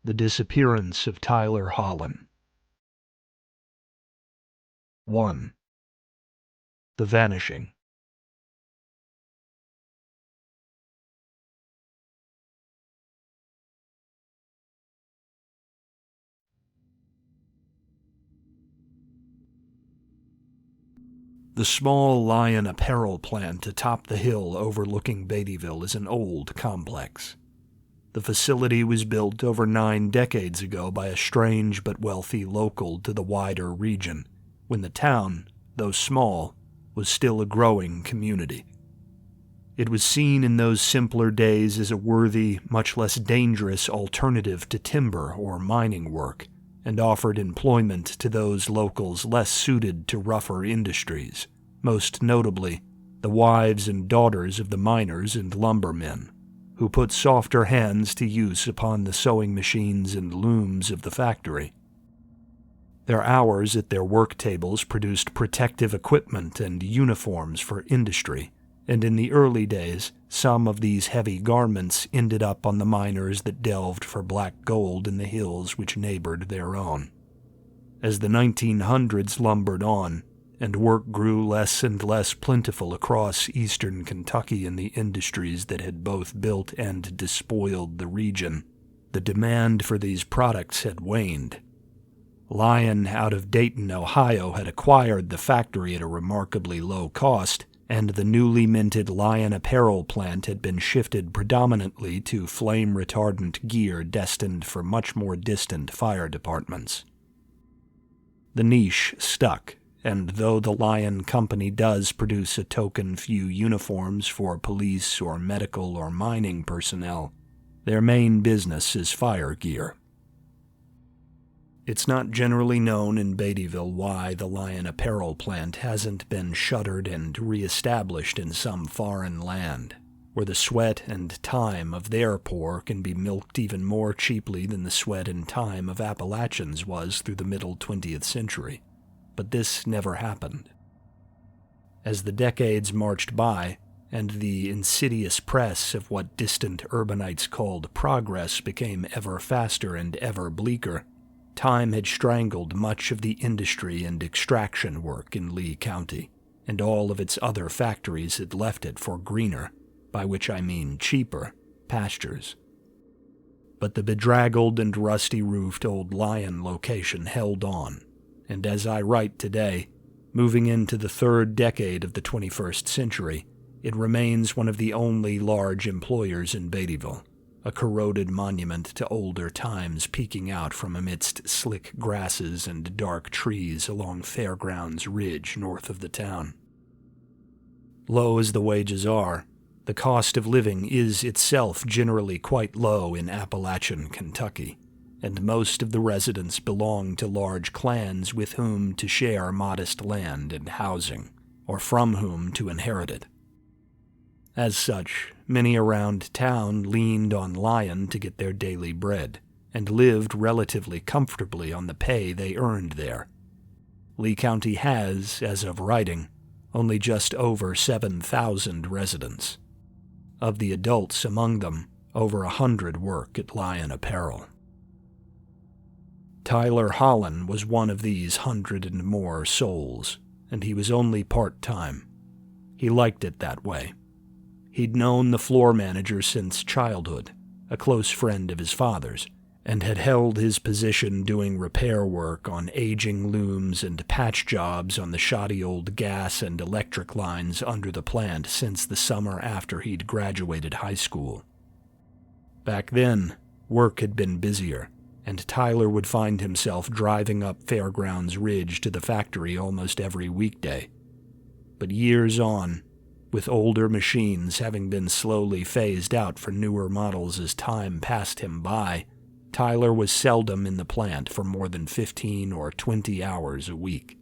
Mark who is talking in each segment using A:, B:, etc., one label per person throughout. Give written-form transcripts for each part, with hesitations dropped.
A: The Disappearance of Tyler Hollen. 1. The Vanishing. The small Lion Apparel plant atop the hill overlooking Beattyville is an old complex. The facility was built over 9 decades ago by a strange but wealthy local to the wider region, when the town, though small, was still a growing community. It was seen in those simpler days as a worthy, much less dangerous alternative to timber or mining work, and offered employment to those locals less suited to rougher industries, most notably the wives and daughters of the miners and lumbermen, who put softer hands to use upon the sewing machines and looms of the factory. Their hours at their work tables produced protective equipment and uniforms for industry, and in the early days, some of these heavy garments ended up on the miners that delved for black gold in the hills which neighbored their own. As the 1900s lumbered on, and work grew less and less plentiful across eastern Kentucky in the industries that had both built and despoiled the region, the demand for these products had waned. Lion out of Dayton, Ohio had acquired the factory at a remarkably low cost, and the newly minted Lion Apparel plant had been shifted predominantly to flame-retardant gear destined for much more distant fire departments. The niche stuck, and though the Lion Company does produce a token few uniforms for police or medical or mining personnel, their main business is fire gear. It's not generally known in Beattyville why the Lion Apparel plant hasn't been shuttered and reestablished in some foreign land, where the sweat and time of their poor can be milked even more cheaply than the sweat and time of Appalachians was through the middle 20th century. But this never happened. As the decades marched by, and the insidious press of what distant urbanites called progress became ever faster and ever bleaker, time had strangled much of the industry and extraction work in Lee County, and all of its other factories had left it for greener, by which I mean cheaper, pastures. But the bedraggled and rusty-roofed old Lion location held on, and as I write today, moving into the 3rd decade of the 21st century, it remains one of the only large employers in Beattyville, a corroded monument to older times peeking out from amidst slick grasses and dark trees along Fairgrounds Ridge north of the town. Low as the wages are, the cost of living is itself generally quite low in Appalachian Kentucky, and most of the residents belong to large clans with whom to share modest land and housing, or from whom to inherit it. As such, many around town leaned on Lion to get their daily bread, and lived relatively comfortably on the pay they earned there. Lee County has, as of writing, only just over 7,000 residents. Of the adults among them, over 100 work at Lion Apparel. Tyler Hollen was one of these 100 and more souls, and he was only part-time. He liked it that way. He'd known the floor manager since childhood, a close friend of his father's, and had held his position doing repair work on aging looms and patch jobs on the shoddy old gas and electric lines under the plant since the summer after he'd graduated high school. Back then, work had been busier, and Tyler would find himself driving up Fairgrounds Ridge to the factory almost every weekday. But years on, with older machines having been slowly phased out for newer models as time passed him by, Tyler was seldom in the plant for more than 15 or 20 hours a week.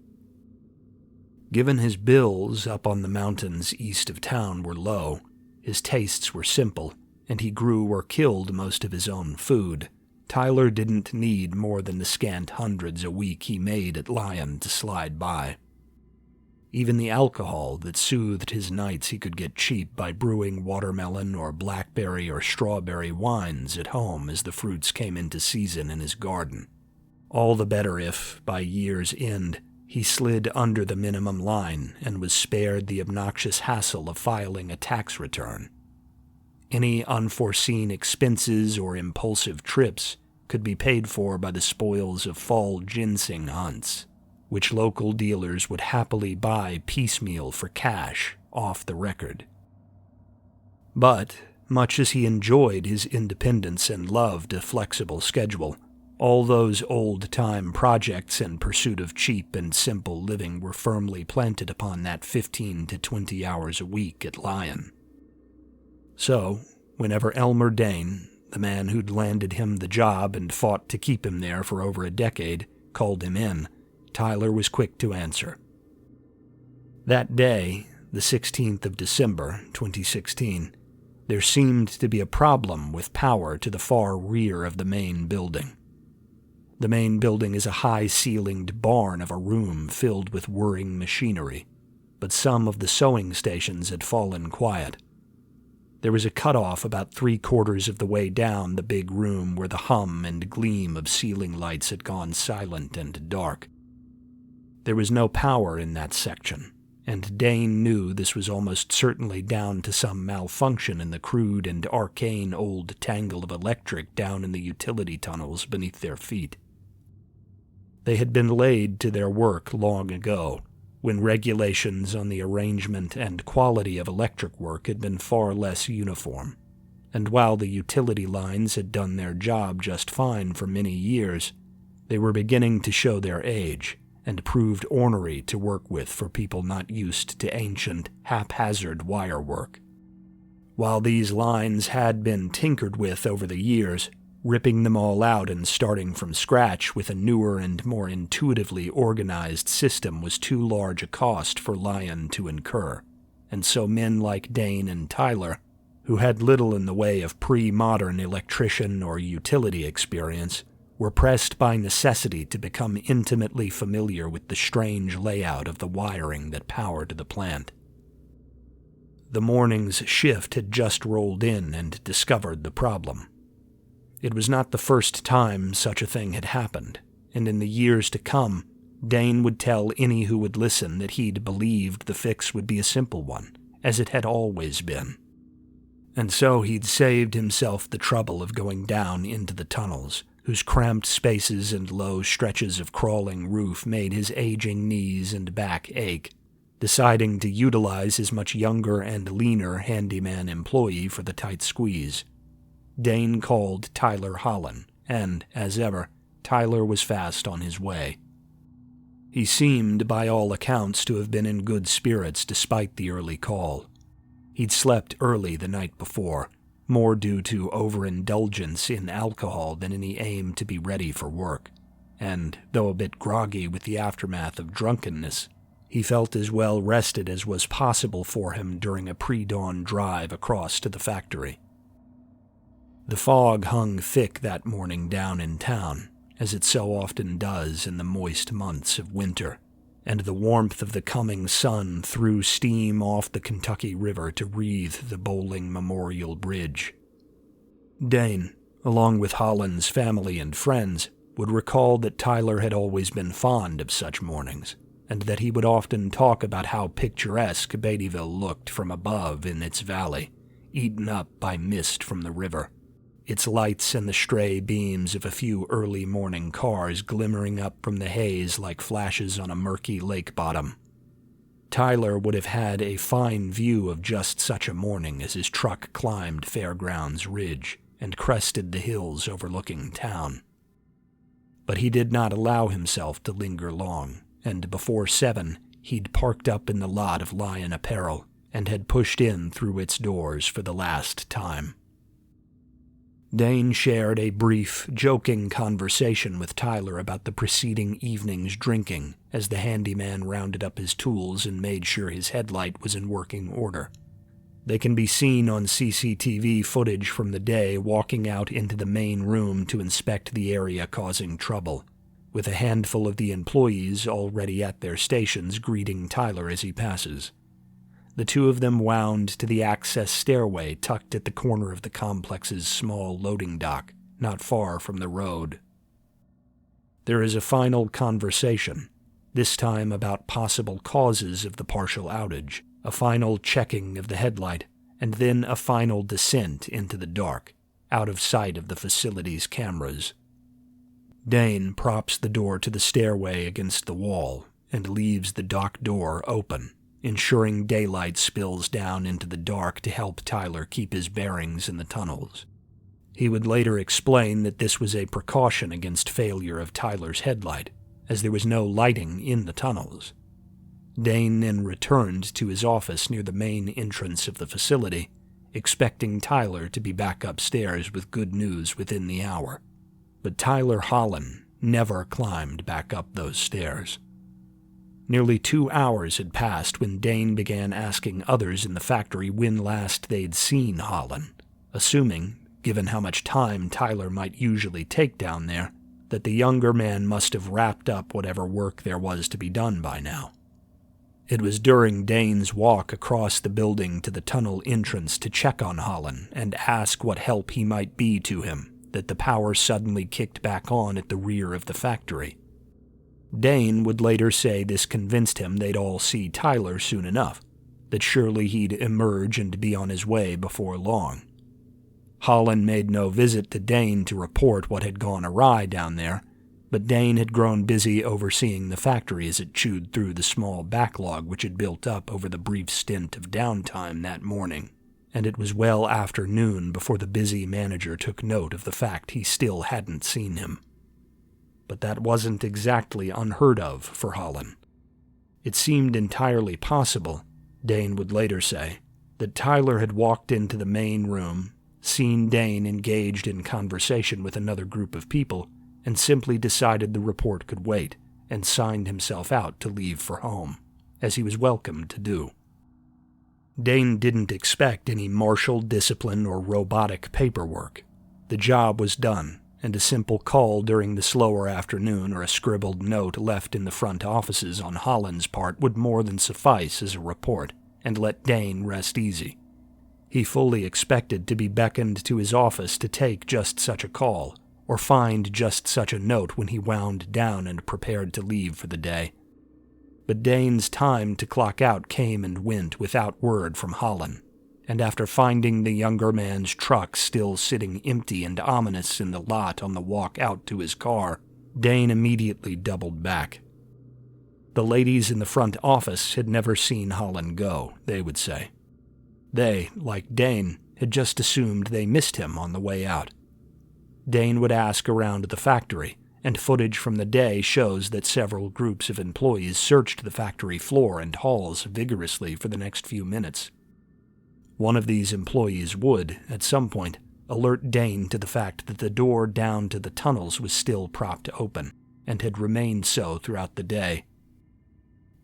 A: Given his bills up on the mountains east of town were low, his tastes were simple, and he grew or killed most of his own food, Tyler didn't need more than the scant hundreds a week he made at Lion to slide by. Even the alcohol that soothed his nights he could get cheap by brewing watermelon or blackberry or strawberry wines at home as the fruits came into season in his garden. All the better if, by year's end, he slid under the minimum line and was spared the obnoxious hassle of filing a tax return. Any unforeseen expenses or impulsive trips could be paid for by the spoils of fall ginseng hunts, which local dealers would happily buy piecemeal for cash off the record. But, much as he enjoyed his independence and loved a flexible schedule, all those old-time projects in pursuit of cheap and simple living were firmly planted upon that 15 to 20 hours a week at Lion. So, whenever Elmer Dane, the man who'd landed him the job and fought to keep him there for over a decade, called him in, Tyler was quick to answer. That day, the 16th of December, 2016, there seemed to be a problem with power to the far rear of the main building. The main building is a high-ceilinged barn of a room filled with whirring machinery, but some of the sewing stations had fallen quiet. There was a cutoff about 3/4 of the way down the big room where the hum and gleam of ceiling lights had gone silent and dark. There was no power in that section, and Dane knew this was almost certainly down to some malfunction in the crude and arcane old tangle of electric down in the utility tunnels beneath their feet. They had been laid to their work long ago, when regulations on the arrangement and quality of electric work had been far less uniform, and while the utility lines had done their job just fine for many years, they were beginning to show their age, and proved ornery to work with for people not used to ancient, haphazard wire work. While these lines had been tinkered with over the years, ripping them all out and starting from scratch with a newer and more intuitively organized system was too large a cost for Lion to incur, and so men like Dane and Tyler, who had little in the way of pre-modern electrician or utility experience, were pressed by necessity to become intimately familiar with the strange layout of the wiring that powered the plant. The morning's shift had just rolled in and discovered the problem. It was not the first time such a thing had happened, and in the years to come, Dane would tell any who would listen that he'd believed the fix would be a simple one, as it had always been. And so he'd saved himself the trouble of going down into the tunnels, whose cramped spaces and low stretches of crawling roof made his aging knees and back ache, deciding to utilize his much younger and leaner handyman employee for the tight squeeze. Dane called Tyler Hollen, and, as ever, Tyler was fast on his way. He seemed, by all accounts, to have been in good spirits despite the early call. He'd slept early the night before, more due to overindulgence in alcohol than any aim to be ready for work, and, though a bit groggy with the aftermath of drunkenness, he felt as well rested as was possible for him during a pre-dawn drive across to the factory. The fog hung thick that morning down in town, as it so often does in the moist months of winter, and the warmth of the coming sun threw steam off the Kentucky River to wreathe the Bowling Memorial Bridge. Dane, along with Hollen's family and friends, would recall that Tyler had always been fond of such mornings, and that he would often talk about how picturesque Beattyville looked from above in its valley, eaten up by mist from the river, its lights and the stray beams of a few early morning cars glimmering up from the haze like flashes on a murky lake bottom. Tyler would have had a fine view of just such a morning as his truck climbed Fairgrounds Ridge and crested the hills overlooking town. But he did not allow himself to linger long, and before 7, he'd parked up in the lot of Lion Apparel and had pushed in through its doors for the last time. Dane shared a brief, joking conversation with Tyler about the preceding evening's drinking as the handyman rounded up his tools and made sure his headlight was in working order. They can be seen on CCTV footage from the day walking out into the main room to inspect the area causing trouble, with a handful of the employees already at their stations greeting Tyler as he passes. The two of them wound to the access stairway tucked at the corner of the complex's small loading dock, not far from the road. There is a final conversation, this time about possible causes of the partial outage, a final checking of the headlight, and then a final descent into the dark, out of sight of the facility's cameras. Dane props the door to the stairway against the wall and leaves the dock door open, ensuring daylight spills down into the dark to help Tyler keep his bearings in the tunnels. He would later explain that this was a precaution against failure of Tyler's headlight, as there was no lighting in the tunnels. Dane then returned to his office near the main entrance of the facility, expecting Tyler to be back upstairs with good news within the hour. But Tyler Hollen never climbed back up those stairs. Nearly 2 hours had passed when Dane began asking others in the factory when last they'd seen Hollen, assuming, given how much time Tyler might usually take down there, that the younger man must have wrapped up whatever work there was to be done by now. It was during Dane's walk across the building to the tunnel entrance to check on Hollen and ask what help he might be to him that the power suddenly kicked back on at the rear of the factory. Dane would later say this convinced him they'd all see Tyler soon enough, that surely he'd emerge and be on his way before long. Hollen made no visit to Dane to report what had gone awry down there, but Dane had grown busy overseeing the factory as it chewed through the small backlog which had built up over the brief stint of downtime that morning, and it was well after noon before the busy manager took note of the fact he still hadn't seen him. But that wasn't exactly unheard of for Hollen. It seemed entirely possible, Dane would later say, that Tyler had walked into the main room, seen Dane engaged in conversation with another group of people, and simply decided the report could wait, and signed himself out to leave for home, as he was welcome to do. Dane didn't expect any martial discipline or robotic paperwork. The job was done, and a simple call during the slower afternoon or a scribbled note left in the front offices on Hollen's part would more than suffice as a report, and let Dane rest easy. He fully expected to be beckoned to his office to take just such a call, or find just such a note when he wound down and prepared to leave for the day. But Dane's time to clock out came and went without word from Hollen, and after finding the younger man's truck still sitting empty and ominous in the lot on the walk out to his car, Dane immediately doubled back. The ladies in the front office had never seen Hollen go, they would say. They, like Dane, had just assumed they missed him on the way out. Dane would ask around the factory, and footage from the day shows that several groups of employees searched the factory floor and halls vigorously for the next few minutes. One of these employees would, at some point, alert Dane to the fact that the door down to the tunnels was still propped open, and had remained so throughout the day.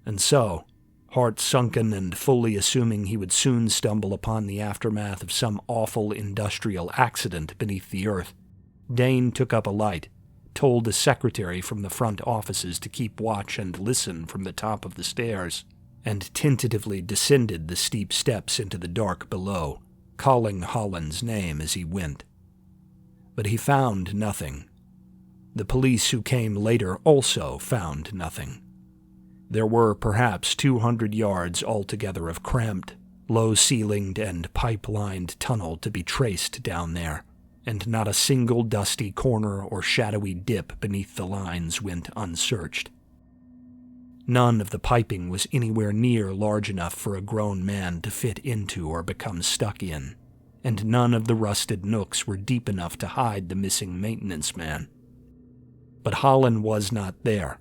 A: And so, heart sunken and fully assuming he would soon stumble upon the aftermath of some awful industrial accident beneath the earth, Dane took up a light, told the secretary from the front offices to keep watch and listen from the top of the stairs, and tentatively descended the steep steps into the dark below, calling Hollen's name as he went. But he found nothing. The police who came later also found nothing. There were perhaps 200 yards altogether of cramped, low-ceilinged and pipe-lined tunnel to be traced down there, and not a single dusty corner or shadowy dip beneath the lines went unsearched. None of the piping was anywhere near large enough for a grown man to fit into or become stuck in, and none of the rusted nooks were deep enough to hide the missing maintenance man. But Hollen was not there,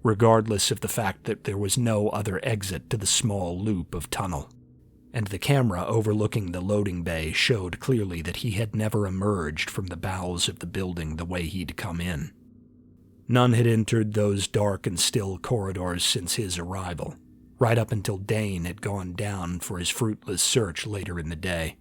A: regardless of the fact that there was no other exit to the small loop of tunnel, and the camera overlooking the loading bay showed clearly that he had never emerged from the bowels of the building the way he'd come in. None had entered those dark and still corridors since his arrival, right up until Dane had gone down for his fruitless search later in the day.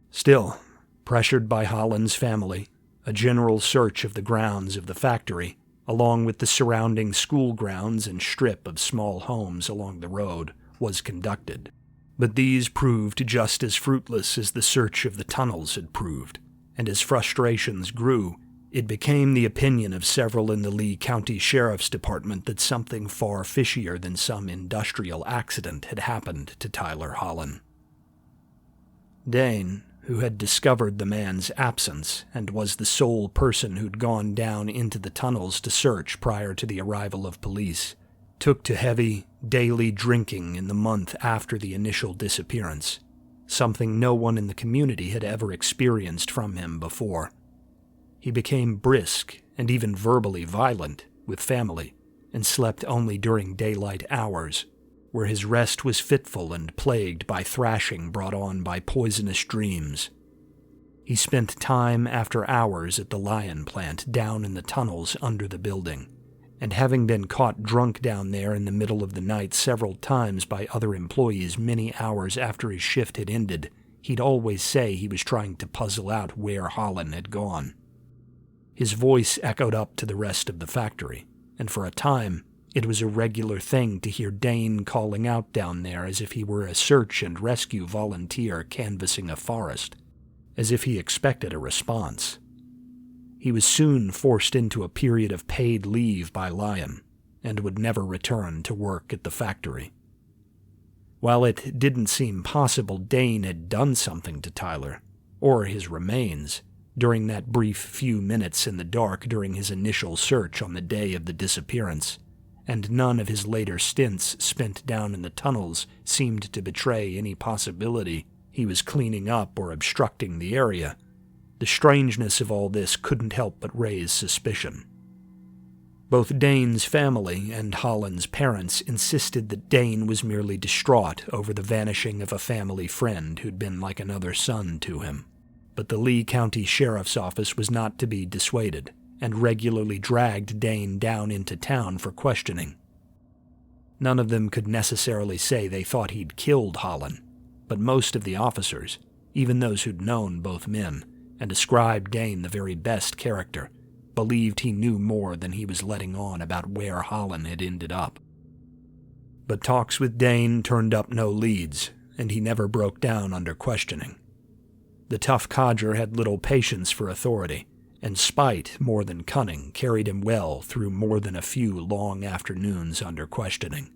A: Still, pressured by Hollen's family, A general search of the grounds of the factory, along with the surrounding school grounds and strip of small homes along the road, was conducted. But these proved just as fruitless as the search of the tunnels had proved, and as frustrations grew, it became the opinion of several in the Lee County Sheriff's Department that something far fishier than some industrial accident had happened to Tyler Hollen. Dane, who had discovered the man's absence and was the sole person who'd gone down into the tunnels to search prior to the arrival of police, took to heavy, daily drinking in the month after the initial disappearance, something no one in the community had ever experienced from him before. He became brisk and even verbally violent with family, and slept only during daylight hours, where his rest was fitful and plagued by thrashing brought on by poisonous dreams. He spent time after hours at the Lion plant down in the tunnels under the building, and having been caught drunk down there in the middle of the night several times by other employees many hours after his shift had ended, he'd always say he was trying to puzzle out where Hollen had gone. His voice echoed up to the rest of the factory, and for a time, it was a regular thing to hear Dane calling out down there as if he were a search and rescue volunteer canvassing a forest, as if he expected a response. He was soon forced into a period of paid leave by Lion, and would never return to work at the factory. While it didn't seem possible Dane had done something to Tyler, or his remains, during that brief few minutes in the dark during his initial search on the day of the disappearance, and none of his later stints spent down in the tunnels seemed to betray any possibility he was cleaning up or obstructing the area, the strangeness of all this couldn't help but raise suspicion. Both Dane's family and Hollen's parents insisted that Dane was merely distraught over the vanishing of a family friend who'd been like another son to him. But the Lee County Sheriff's Office was not to be dissuaded, and regularly dragged Dane down into town for questioning. None of them could necessarily say they thought he'd killed Hollen, but most of the officers, even those who'd known both men, and ascribed Dane the very best character, believed he knew more than he was letting on about where Hollen had ended up. But talks with Dane turned up no leads, and he never broke down under questioning. The tough codger had little patience for authority, and spite more than cunning carried him well through more than a few long afternoons under questioning.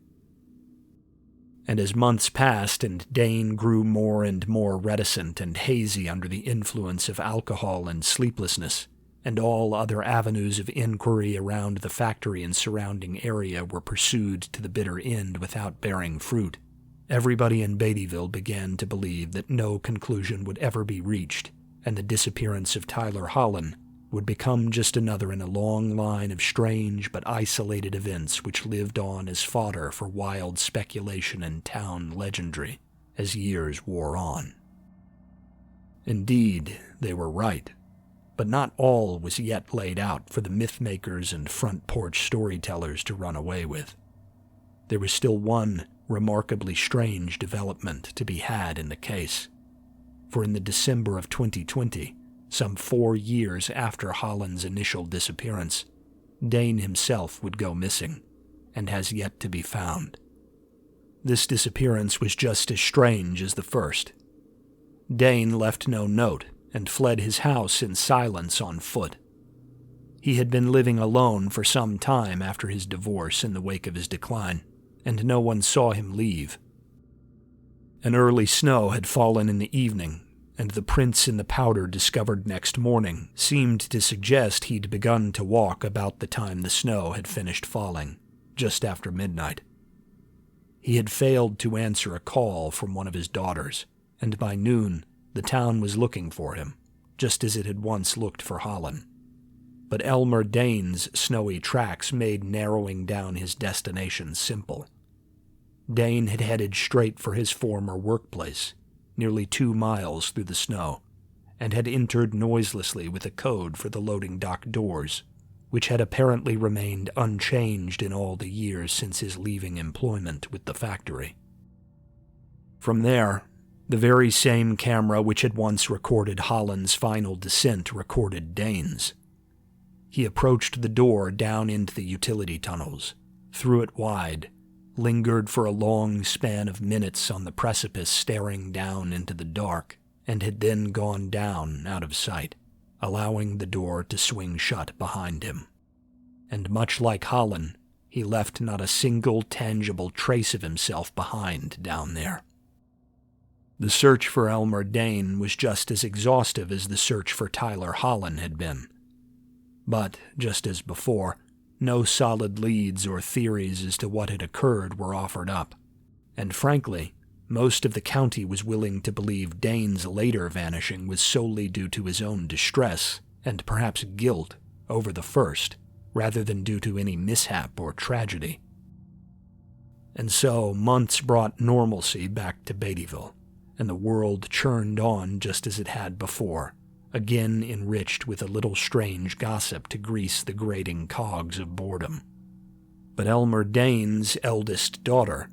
A: And as months passed and Dane grew more and more reticent and hazy under the influence of alcohol and sleeplessness, and all other avenues of inquiry around the factory and surrounding area were pursued to the bitter end without bearing fruit, everybody in Beattyville began to believe that no conclusion would ever be reached, and the disappearance of Tyler Hollen would become just another in a long line of strange but isolated events which lived on as fodder for wild speculation and town legendary as years wore on. Indeed, they were right, but not all was yet laid out for the myth-makers and front-porch storytellers to run away with. There was still one remarkably strange development to be had in the case, for in the December of 2020, some 4 years after Hollen's initial disappearance, Dane himself would go missing, and has yet to be found. This disappearance was just as strange as the first. Dane left no note and fled his house in silence on foot. He had been living alone for some time after his divorce in the wake of his decline, and no one saw him leave. An early snow had fallen in the evening, and the prints in the powder discovered next morning seemed to suggest he'd begun to walk about the time the snow had finished falling, just after midnight. He had failed to answer a call from one of his daughters, and by noon the town was looking for him, just as it had once looked for Hollen. But Elmer Dane's snowy tracks made narrowing down his destination simple. Dane had headed straight for his former workplace, nearly 2 miles through the snow, and had entered noiselessly with a code for the loading dock doors, which had apparently remained unchanged in all the years since his leaving employment with the factory. From there, The very same camera which had once recorded Hollen's final descent recorded Dane's. He approached the door down into the utility tunnels, threw it wide, lingered for a long span of minutes on the precipice staring down into the dark, and had then gone down out of sight, allowing the door to swing shut behind him. And much like Hollen, he left not a single tangible trace of himself behind down there. The search for Elmer Dane was just as exhaustive as the search for Tyler Hollen had been. But, just as before, no solid leads or theories as to what had occurred were offered up, and frankly, most of the county was willing to believe Dane's later vanishing was solely due to his own distress and perhaps guilt over the first, rather than due to any mishap or tragedy. And so months brought normalcy back to Beattyville, and the world churned on just as it had before, again enriched with a little strange gossip to grease the grating cogs of boredom. But Elmer Dane's eldest daughter,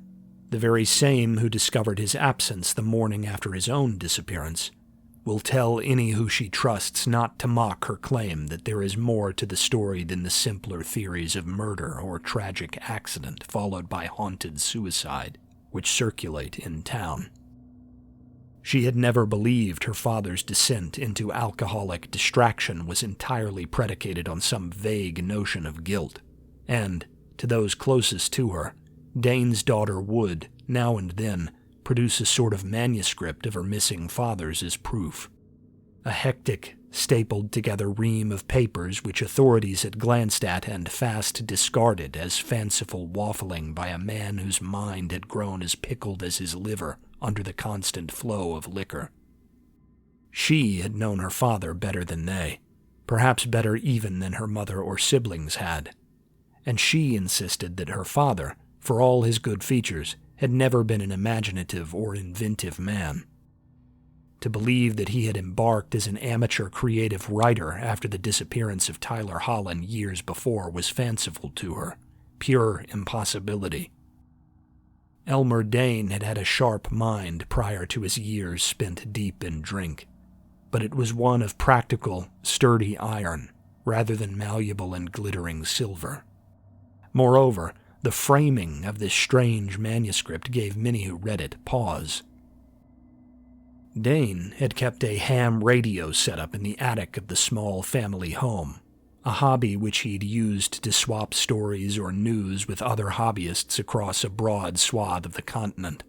A: the very same who discovered his absence the morning after his own disappearance, will tell any who she trusts not to mock her claim that there is more to the story than the simpler theories of murder or tragic accident followed by haunted suicide, which circulate in town. She had never believed her father's descent into alcoholic distraction was entirely predicated on some vague notion of guilt, and, to those closest to her, Dane's daughter would, now and then, produce a sort of manuscript of her missing father's as proof. A hectic, stapled-together ream of papers which authorities had glanced at and fast discarded as fanciful waffling by a man whose mind had grown as pickled as his liver under the constant flow of liquor. She had known her father better than they, perhaps better even than her mother or siblings had, and she insisted that her father, for all his good features, had never been an imaginative or inventive man. To believe that he had embarked as an amateur creative writer after the disappearance of Tyler Hollen years before was fanciful to her, pure impossibility. Elmer Dane had had a sharp mind prior to his years spent deep in drink, but it was one of practical, sturdy iron, rather than malleable and glittering silver. Moreover, the framing of this strange manuscript gave many who read it pause. Dane had kept a ham radio set up in the attic of the small family home, a hobby which he'd used to swap stories or news with other hobbyists across a broad swath of the continent,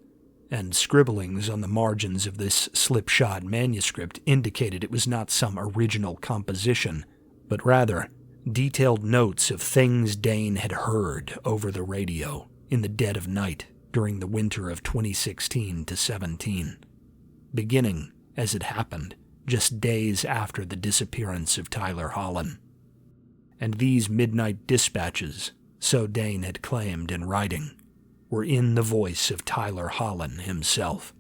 A: and scribblings on the margins of this slipshod manuscript indicated it was not some original composition, but rather detailed notes of things Dane had heard over the radio in the dead of night during the winter of 2016 to 17, beginning, as it happened, just days after the disappearance of Tyler Hollen. And these midnight dispatches, so Dane had claimed in writing, were in the voice of Tyler Hollen himself.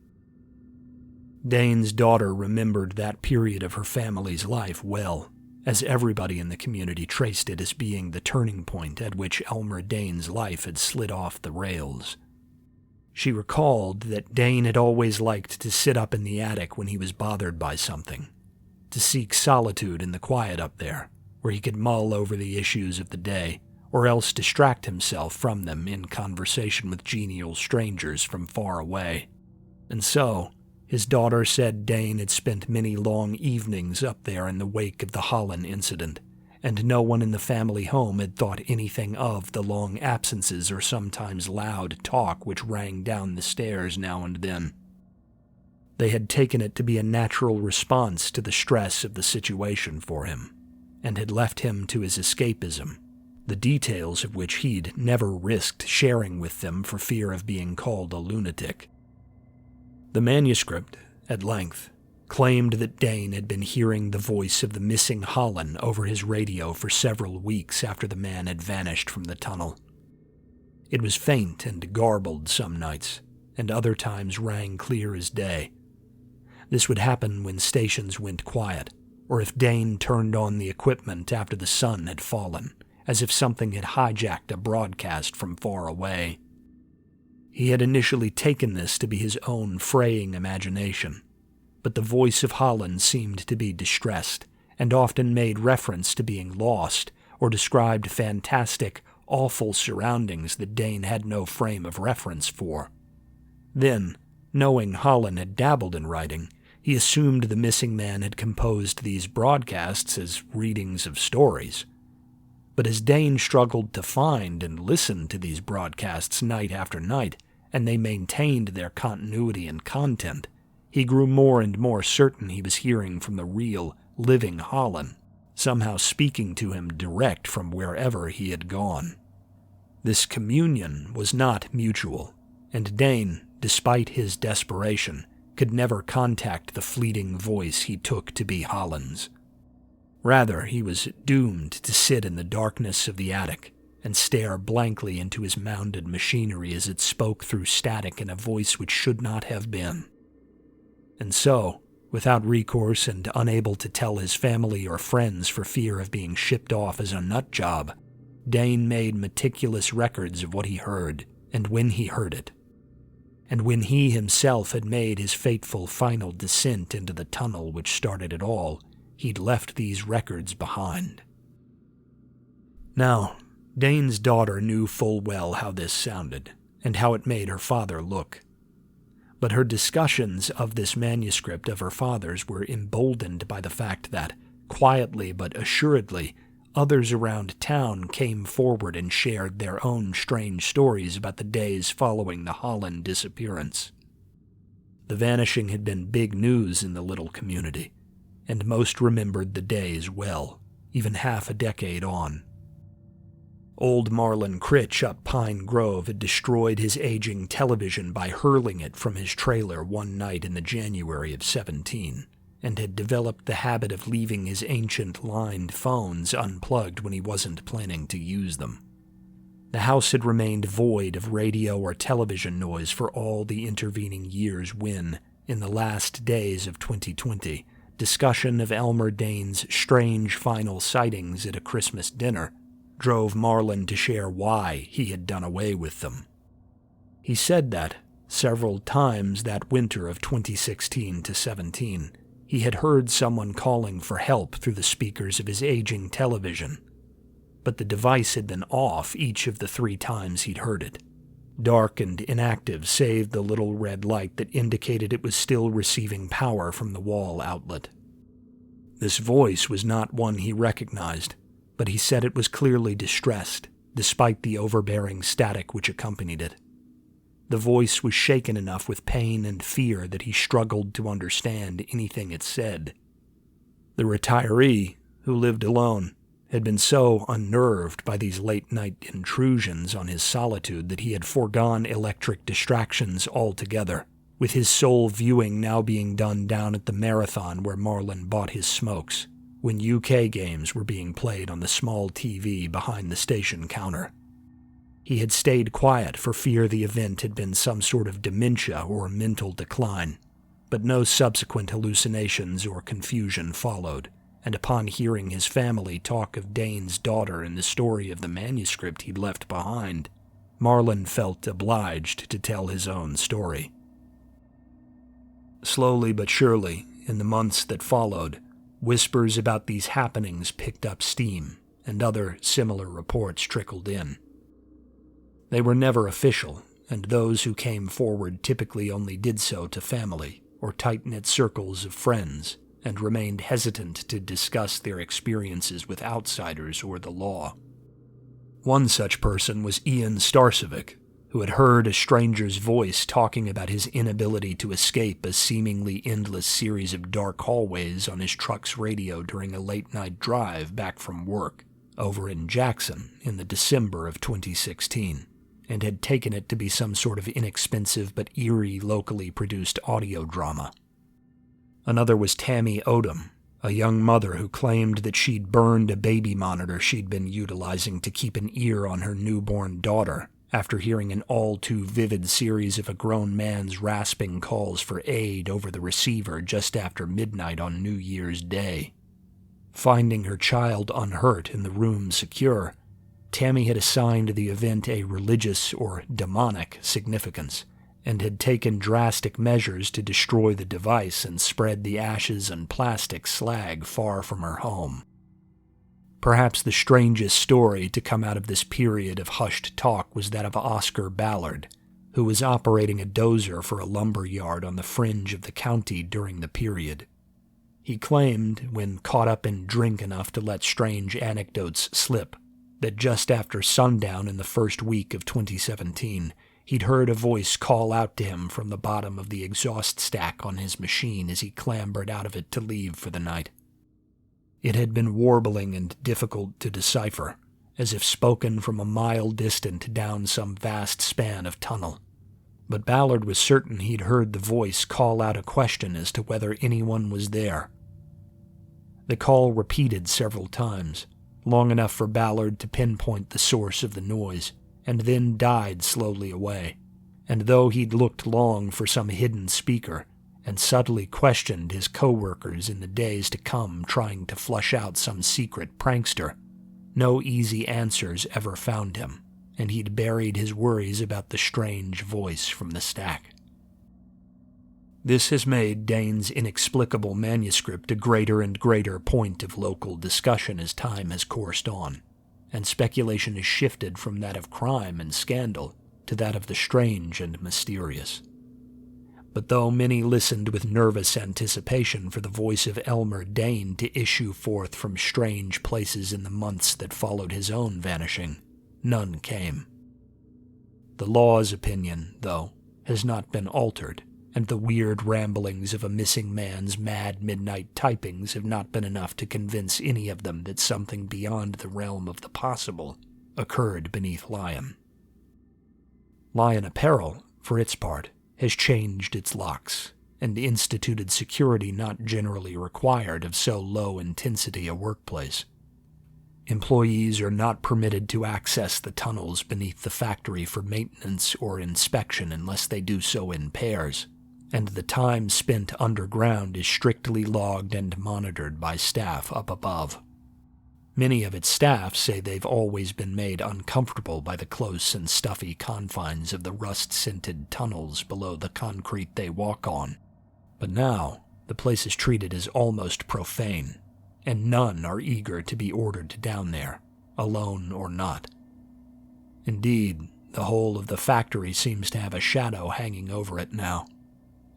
A: Dane's daughter remembered that period of her family's life well, as everybody in the community traced it as being the turning point at which Elmer Dane's life had slid off the rails. She recalled that Dane had always liked to sit up in the attic when he was bothered by something, to seek solitude in the quiet up there, where he could mull over the issues of the day, or else distract himself from them in conversation with genial strangers from far away. And so, his daughter said Dane had spent many long evenings up there in the wake of the Hollen incident, and no one in the family home had thought anything of the long absences or sometimes loud talk which rang down the stairs now and then. They had taken it to be a natural response to the stress of the situation for him, and had left him to his escapism, the details of which he'd never risked sharing with them for fear of being called a lunatic. The manuscript, at length, claimed that Dane had been hearing the voice of the missing Hollen over his radio for several weeks after the man had vanished from the tunnel. It was faint and garbled some nights, and other times rang clear as day. This would happen when stations went quiet, or if Dane turned on the equipment after the sun had fallen, as if something had hijacked a broadcast from far away. He had initially taken this to be his own fraying imagination, but the voice of Hollen seemed to be distressed, and often made reference to being lost, or described fantastic, awful surroundings that Dane had no frame of reference for. Then, knowing Hollen had dabbled in writing, he assumed the missing man had composed these broadcasts as readings of stories. But as Dane struggled to find and listen to these broadcasts night after night, and they maintained their continuity and content, he grew more and more certain he was hearing from the real, living Hollen, somehow speaking to him direct from wherever he had gone. This communion was not mutual, and Dane, despite his desperation, could never contact the fleeting voice he took to be Hollen's. Rather, he was doomed to sit in the darkness of the attic and stare blankly into his mounded machinery as it spoke through static in a voice which should not have been. And so, without recourse and unable to tell his family or friends for fear of being shipped off as a nut job, Dane made meticulous records of what he heard and when he heard it. And when he himself had made his fateful final descent into the tunnel which started it all, he'd left these records behind. Now, Dane's daughter knew full well how this sounded, and how it made her father look. But her discussions of this manuscript of her father's were emboldened by the fact that, quietly but assuredly, others around town came forward and shared their own strange stories about the days following the Hollen disappearance. The vanishing had been big news in the little community, and most remembered the days well, even half a decade on. Old Marlon Critch up Pine Grove had destroyed his aging television by hurling it from his trailer one night in the January of 17, and had developed the habit of leaving his ancient lined phones unplugged when he wasn't planning to use them. The house had remained void of radio or television noise for all the intervening years when, in the last days of 2020, discussion of Elmer Dane's strange final sightings at a Christmas dinner drove Marlon to share why he had done away with them. He said that, several times that winter of 2016 to 17, he had heard someone calling for help through the speakers of his aging television, but the device had been off each of the 3 times he'd heard it. Dark and inactive save the little red light that indicated it was still receiving power from the wall outlet. This voice was not one he recognized, but he said it was clearly distressed, despite the overbearing static which accompanied it. The voice was shaken enough with pain and fear that he struggled to understand anything it said. The retiree, who lived alone, had been so unnerved by these late-night intrusions on his solitude that he had foregone electric distractions altogether, with his sole viewing now being done down at the marathon where Marlon bought his smokes, when UK games were being played on the small TV behind the station counter. He had stayed quiet for fear the event had been some sort of dementia or mental decline, but no subsequent hallucinations or confusion followed, and upon hearing his family talk of Dane's daughter and the story of the manuscript he'd left behind, Marlon felt obliged to tell his own story. Slowly but surely, in the months that followed, whispers about these happenings picked up steam, and other similar reports trickled in. They were never official, and those who came forward typically only did so to family or tight-knit circles of friends, and remained hesitant to discuss their experiences with outsiders or the law. One such person was Ian Starcevic, who had heard a stranger's voice talking about his inability to escape a seemingly endless series of dark hallways on his truck's radio during a late-night drive back from work over in Jackson in the December of 2016, and had taken it to be some sort of inexpensive but eerie locally produced audio drama. Another was Tammy Odom, a young mother who claimed that she'd burned a baby monitor she'd been utilizing to keep an ear on her newborn daughter after hearing an all-too-vivid series of a grown man's rasping calls for aid over the receiver just after midnight on New Year's Day. Finding her child unhurt and the room secure, Tammy had assigned the event a religious or demonic significance, and had taken drastic measures to destroy the device and spread the ashes and plastic slag far from her home. Perhaps the strangest story to come out of this period of hushed talk was that of Oscar Ballard, who was operating a dozer for a lumber yard on the fringe of the county during the period. He claimed, when caught up in drink enough to let strange anecdotes slip, that just after sundown in the first week of 2017, he'd heard a voice call out to him from the bottom of the exhaust stack on his machine as he clambered out of it to leave for the night. It had been warbling and difficult to decipher, as if spoken from a mile distant down some vast span of tunnel. But Ballard was certain he'd heard the voice call out a question as to whether anyone was there. The call repeated several times, long enough for Ballard to pinpoint the source of the noise, and then died slowly away. And though he'd looked long for some hidden speaker, and subtly questioned his co-workers in the days to come trying to flush out some secret prankster, no easy answers ever found him, and he'd buried his worries about the strange voice from the stack. This has made Dane's inexplicable manuscript a greater and greater point of local discussion as time has coursed on, and speculation has shifted from that of crime and scandal to that of the strange and mysterious. But though many listened with nervous anticipation for the voice of Elmer Dane to issue forth from strange places in the months that followed his own vanishing, none came. The law's opinion, though, has not been altered, and the weird ramblings of a missing man's mad midnight typings have not been enough to convince any of them that something beyond the realm of the possible occurred beneath Lion. Lion Apparel, for its part, has changed its locks, and instituted security not generally required of so low intensity a workplace. Employees are not permitted to access the tunnels beneath the factory for maintenance or inspection unless they do so in pairs, and the time spent underground is strictly logged and monitored by staff up above. Many of its staff say they've always been made uncomfortable by the close and stuffy confines of the rust-scented tunnels below the concrete they walk on, but now the place is treated as almost profane, and none are eager to be ordered down there, alone or not. Indeed, the whole of the factory seems to have a shadow hanging over it now,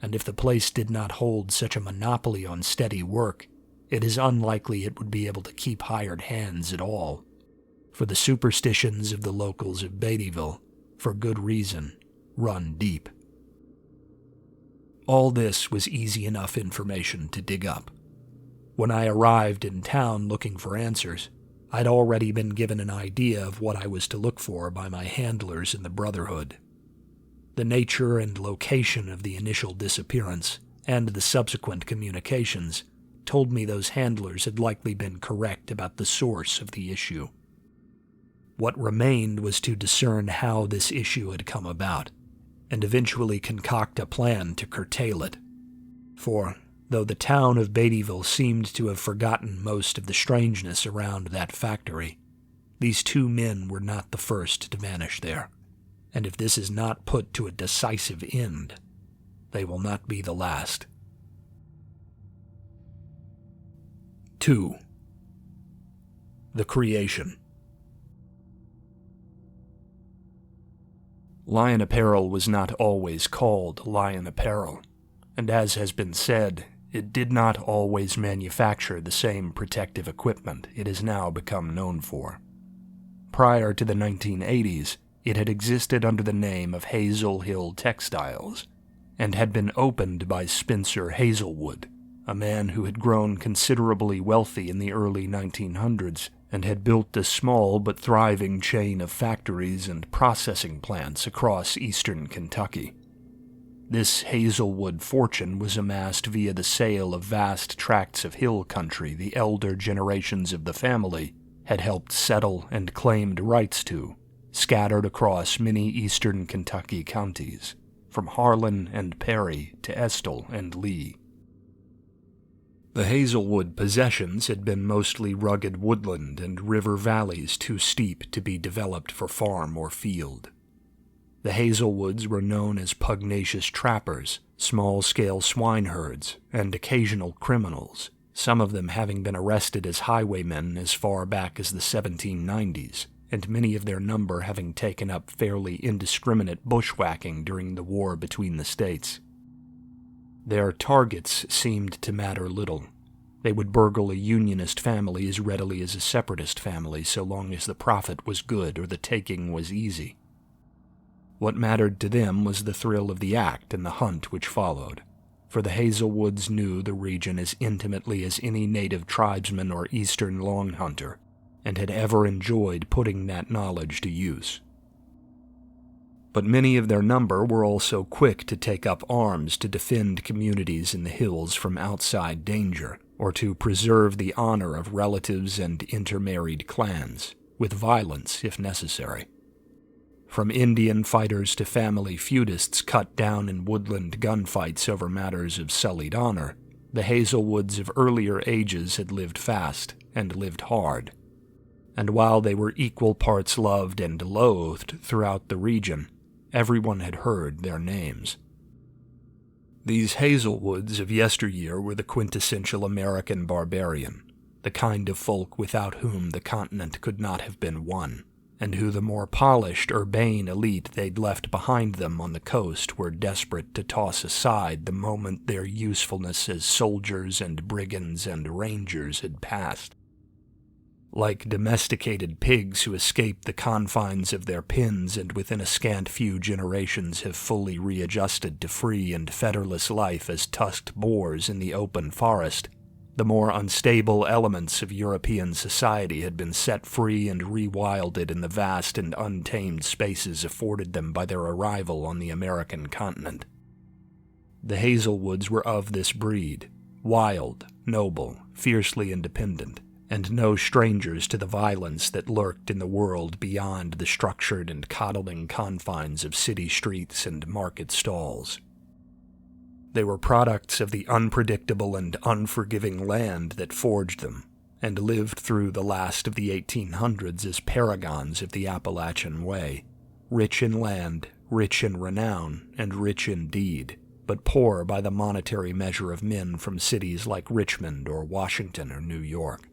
A: and if the place did not hold such a monopoly on steady work, it is unlikely it would be able to keep hired hands at all, for the superstitions of the locals of Beattyville, for good reason, run deep. All this was easy enough information to dig up. When I arrived in town looking for answers, I'd already been given an idea of what I was to look for by my handlers in the Brotherhood. The nature and location of the initial disappearance, and the subsequent communications, told me those handlers had likely been correct about the source of the issue. What remained was to discern how this issue had come about, and eventually concoct a plan to curtail it. For, though the town of Beattyville seemed to have forgotten most of the strangeness around that factory, these two men were not the first to vanish there, and if this is not put to a decisive end, they will not be the last. 2. The Creation. Lion Apparel was not always called Lion Apparel, and as has been said, it did not always manufacture the same protective equipment it has now become known for. Prior to the 1980s, it had existed under the name of Hazel Hill Textiles, and had been opened by Spencer Hazelwood, a man who had grown considerably wealthy in the early 1900s and had built a small but thriving chain of factories and processing plants across eastern Kentucky. This Hazelwood fortune was amassed via the sale of vast tracts of hill country the elder generations of the family had helped settle and claimed rights to, scattered across many eastern Kentucky counties, from Hollen and Perry to Estill and Lee. The Hazelwood possessions had been mostly rugged woodland and river valleys too steep to be developed for farm or field. The Hazelwoods were known as pugnacious trappers, small-scale swineherds, and occasional criminals, some of them having been arrested as highwaymen as far back as the 1790s, and many of their number having taken up fairly indiscriminate bushwhacking during the war between the states. Their targets seemed to matter little. They would burgle a Unionist family as readily as a Separatist family so long as the profit was good or the taking was easy. What mattered to them was the thrill of the act and the hunt which followed, for the Hazelwoods knew the region as intimately as any native tribesman or eastern long hunter, and had ever enjoyed putting that knowledge to use. But many of their number were also quick to take up arms to defend communities in the hills from outside danger, or to preserve the honor of relatives and intermarried clans, with violence if necessary. From Indian fighters to family feudists cut down in woodland gunfights over matters of sullied honor, the Hazelwoods of earlier ages had lived fast and lived hard. And while they were equal parts loved and loathed throughout the region, everyone had heard their names. These Hazelwoods of yesteryear were the quintessential American barbarian, the kind of folk without whom the continent could not have been won, and who the more polished, urbane elite they'd left behind them on the coast were desperate to toss aside the moment their usefulness as soldiers and brigands and rangers had passed. Like domesticated pigs who escape the confines of their pens and within a scant few generations have fully readjusted to free and fetterless life as tusked boars in the open forest, the more unstable elements of European society had been set free and rewilded in the vast and untamed spaces afforded them by their arrival on the American continent. The Hazelwoods were of this breed, wild, noble, fiercely independent, and no strangers to the violence that lurked in the world beyond the structured and coddling confines of city streets and market stalls. They were products of the unpredictable and unforgiving land that forged them, and lived through the last of the 1800s as paragons of the Appalachian Way, rich in land, rich in renown, and rich in deed, but poor by the monetary measure of men from cities like Richmond or Washington or New York.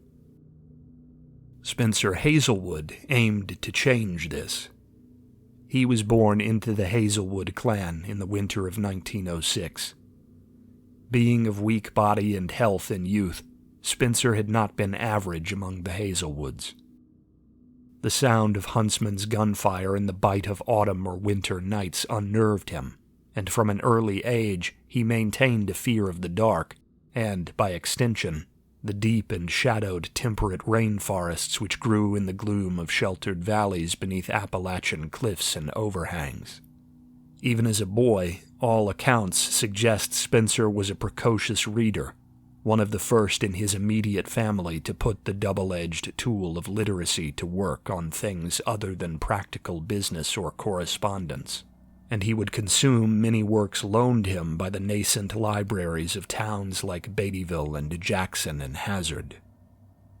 A: Spencer Hazelwood aimed to change this. He was born into the Hazelwood clan in the winter of 1906. Being of weak body and health in youth, Spencer had not been average among the Hazelwoods. The sound of huntsmen's gunfire and the bite of autumn or winter nights unnerved him, and from an early age he maintained a fear of the dark, and, by extension, the deep and shadowed temperate rainforests which grew in the gloom of sheltered valleys beneath Appalachian cliffs and overhangs. Even as a boy, all accounts suggest Spencer was a precocious reader, one of the first in his immediate family to put the double-edged tool of literacy to work on things other than practical business or correspondence, and he would consume many works loaned him by the nascent libraries of towns like Beattyville and Jackson and Hazard.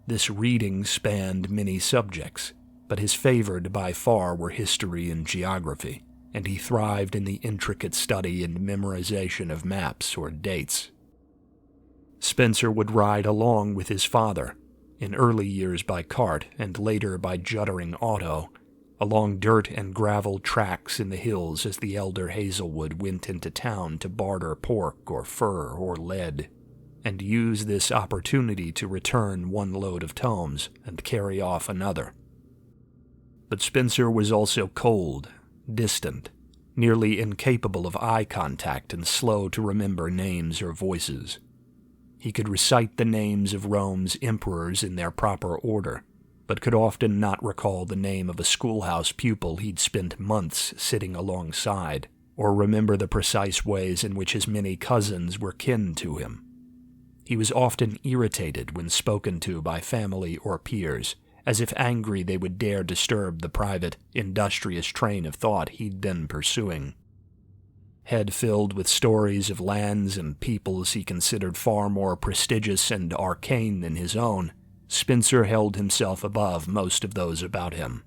A: This reading spanned many subjects, but his favored by far were history and geography, and he thrived in the intricate study and memorization of maps or dates. Spencer would ride along with his father, in early years by cart and later by juddering auto, along dirt and gravel tracks in the hills as the elder Hazelwood went into town to barter pork or fur or lead, and use this opportunity to return one load of tomes and carry off another. But Spencer was also cold, distant, nearly incapable of eye contact and slow to remember names or voices. He could recite the names of Rome's emperors in their proper order, but could often not recall the name of a schoolhouse pupil he'd spent months sitting alongside, or remember the precise ways in which his many cousins were kin to him. He was often irritated when spoken to by family or peers, as if angry they would dare disturb the private, industrious train of thought he'd been pursuing. head filled with stories of lands and peoples he considered far more prestigious and arcane than his own, Spencer held himself above most of those about him,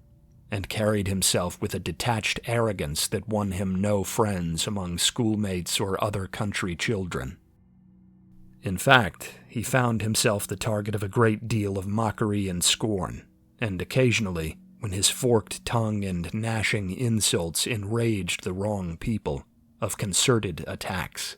A: and carried himself with a detached arrogance that won him no friends among schoolmates or other country children. In fact, he found himself the target of a great deal of mockery and scorn, and occasionally, when his forked tongue and gnashing insults enraged the wrong people, of concerted attacks.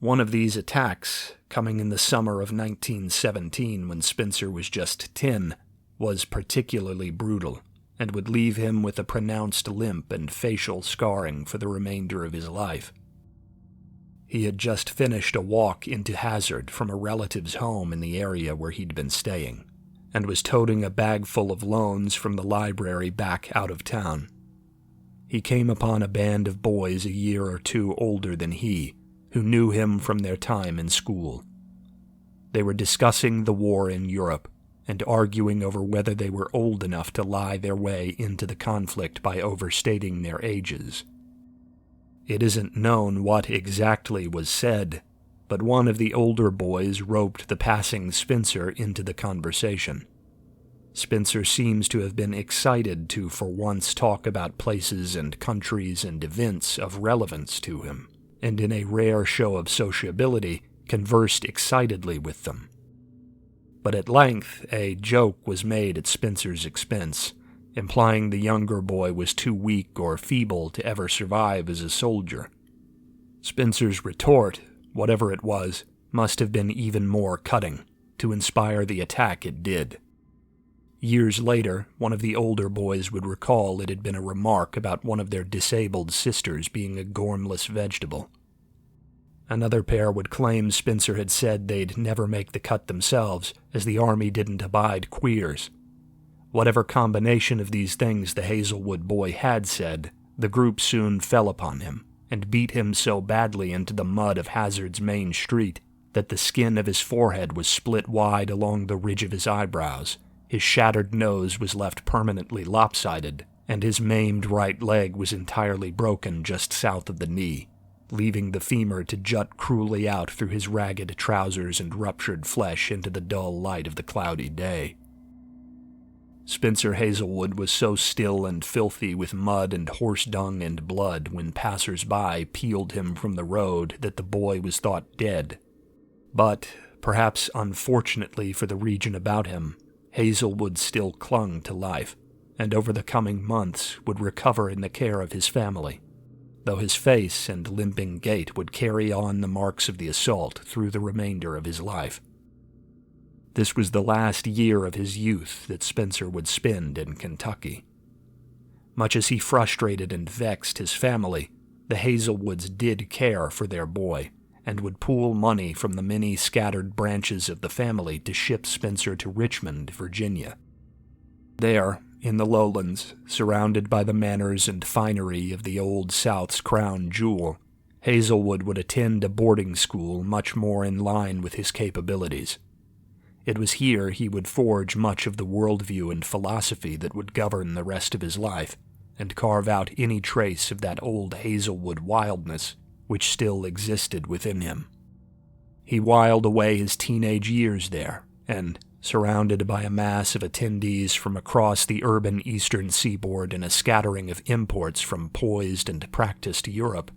A: One of these attacks, coming in the summer of 1917 when Spencer was just 10, was particularly brutal, and would leave him with a pronounced limp and facial scarring for the remainder of his life. He had just finished a walk into Hazard from a relative's home in the area where he'd been staying, and was toting a bag full of loans from the library back out of town. He came upon a band of boys a year or two older than he, who knew him from their time in school. They were discussing the war in Europe, and arguing over whether they were old enough to lie their way into the conflict by overstating their ages. It isn't known what exactly was said, but one of the older boys roped the passing Spencer into the conversation. Spencer seems to have been excited to for once talk about places and countries and events of relevance to him, and in a rare show of sociability, conversed excitedly with them. But at length a joke was made at Spencer's expense, implying the younger boy was too weak or feeble to ever survive as a soldier. Spencer's retort, whatever it was, must have been even more cutting, to inspire the attack it did. Years later, one of the older boys would recall it had been a remark about one of their disabled sisters being a gormless vegetable. Another pair would claim Spencer had said they'd never make the cut themselves, as the army didn't abide queers. Whatever combination of these things the Hazelwood boy had said, the group soon fell upon him, and beat him so badly into the mud of Hazard's main street that the skin of his forehead was split wide along the ridge of his eyebrows, his shattered nose was left permanently lopsided, and his maimed right leg was entirely broken just south of the knee, leaving the femur to jut cruelly out through his ragged trousers and ruptured flesh into the dull light of the cloudy day. Spencer Hazelwood was so still and filthy with mud and horse dung and blood when passers-by peeled him from the road that the boy was thought dead. But, perhaps unfortunately for the region about him, Hazelwood still clung to life, and over the coming months would recover in the care of his family, though his face and limping gait would carry on the marks of the assault through the remainder of his life. This was the last year of his youth that Spencer would spend in Kentucky. Much as he frustrated and vexed his family, the Hazelwoods did care for their boy, and would pool money from the many scattered branches of the family to ship Spencer to Richmond, Virginia. There, in the lowlands, surrounded by the manners and finery of the Old South's crown jewel, Hazelwood would attend a boarding school much more in line with his capabilities. It was here he would forge much of the worldview and philosophy that would govern the rest of his life, and carve out any trace of that old Hazelwood wildness which still existed within him. He whiled away his teenage years there, and, surrounded by a mass of attendees from across the urban eastern seaboard and a scattering of imports from poised and practiced Europe,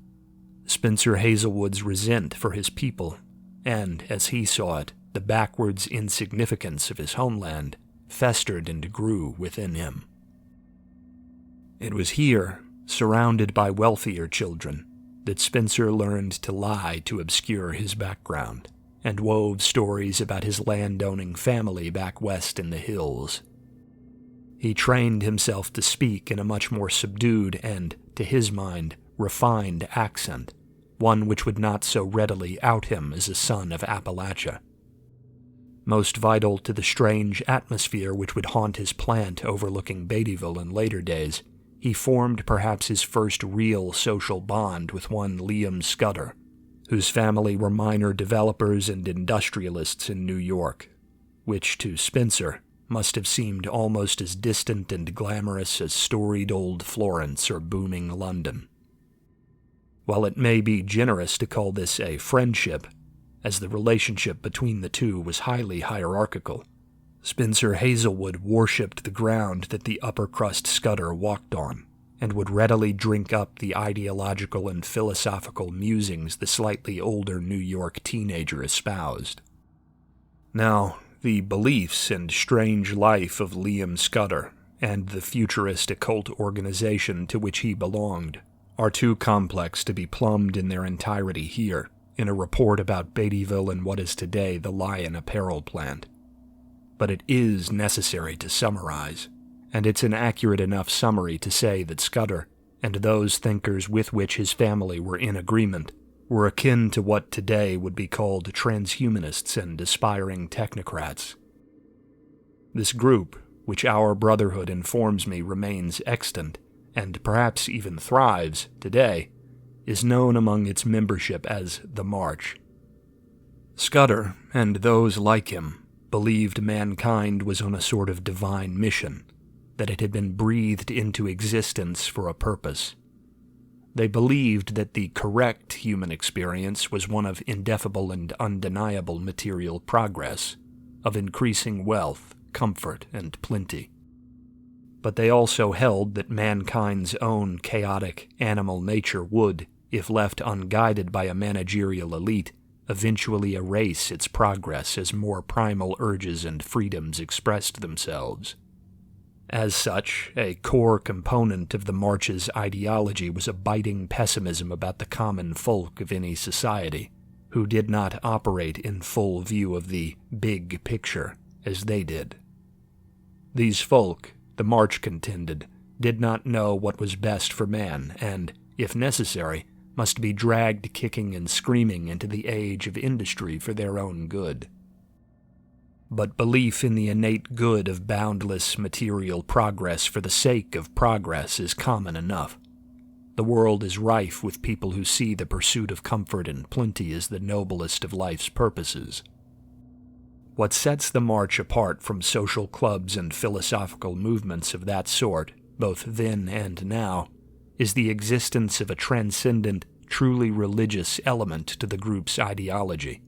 A: Spencer Hazelwood's resent for his people, and, as he saw it, the backwards insignificance of his homeland, festered and grew within him. It was here, surrounded by wealthier children, that Spencer learned to lie to obscure his background, and wove stories about his landowning family back west in the hills. He trained himself to speak in a much more subdued and, to his mind, refined accent, one which would not so readily out him as a son of Appalachia. Most vital to the strange atmosphere which would haunt his plant overlooking Beattyville in later days, he formed perhaps his first real social bond with one Liam Scudder, whose family were minor developers and industrialists in New York, which to Spencer must have seemed almost as distant and glamorous as storied old Florence or booming London. While it may be generous to call this a friendship, as the relationship between the two was highly hierarchical, Spencer Hazelwood worshipped the ground that the upper-crust Scudder walked on, and would readily drink up the ideological and philosophical musings the slightly older New York teenager espoused. Now, the beliefs and strange life of Liam Scudder, and the futurist occult organization to which he belonged, are too complex to be plumbed in their entirety here, in a report about Beattyville and what is today the Lion Apparel plant. But it is necessary to summarize, and it's an accurate enough summary to say that Scudder, and those thinkers with which his family were in agreement, were akin to what today would be called transhumanists and aspiring technocrats. This group, which our Brotherhood informs me remains extant, and perhaps even thrives today, is known among its membership as the March. Scudder, and those like him, believed mankind was on a sort of divine mission, that it had been breathed into existence for a purpose. They believed that the correct human experience was one of ineffable and undeniable material progress, of increasing wealth, comfort, and plenty. But they also held that mankind's own chaotic animal nature would, if left unguided by a managerial elite, eventually erase its progress as more primal urges and freedoms expressed themselves. As such, a core component of the March's ideology was a biting pessimism about the common folk of any society, who did not operate in full view of the big picture as they did. These folk, the March contended, did not know what was best for man, and, if necessary, must be dragged kicking and screaming into the age of industry for their own good. But belief in the innate good of boundless material progress for the sake of progress is common enough. The world is rife with people who see the pursuit of comfort and plenty as the noblest of life's purposes. What sets the March apart from social clubs and philosophical movements of that sort, both then and now, is the existence of a transcendent, truly religious element to the group's ideology.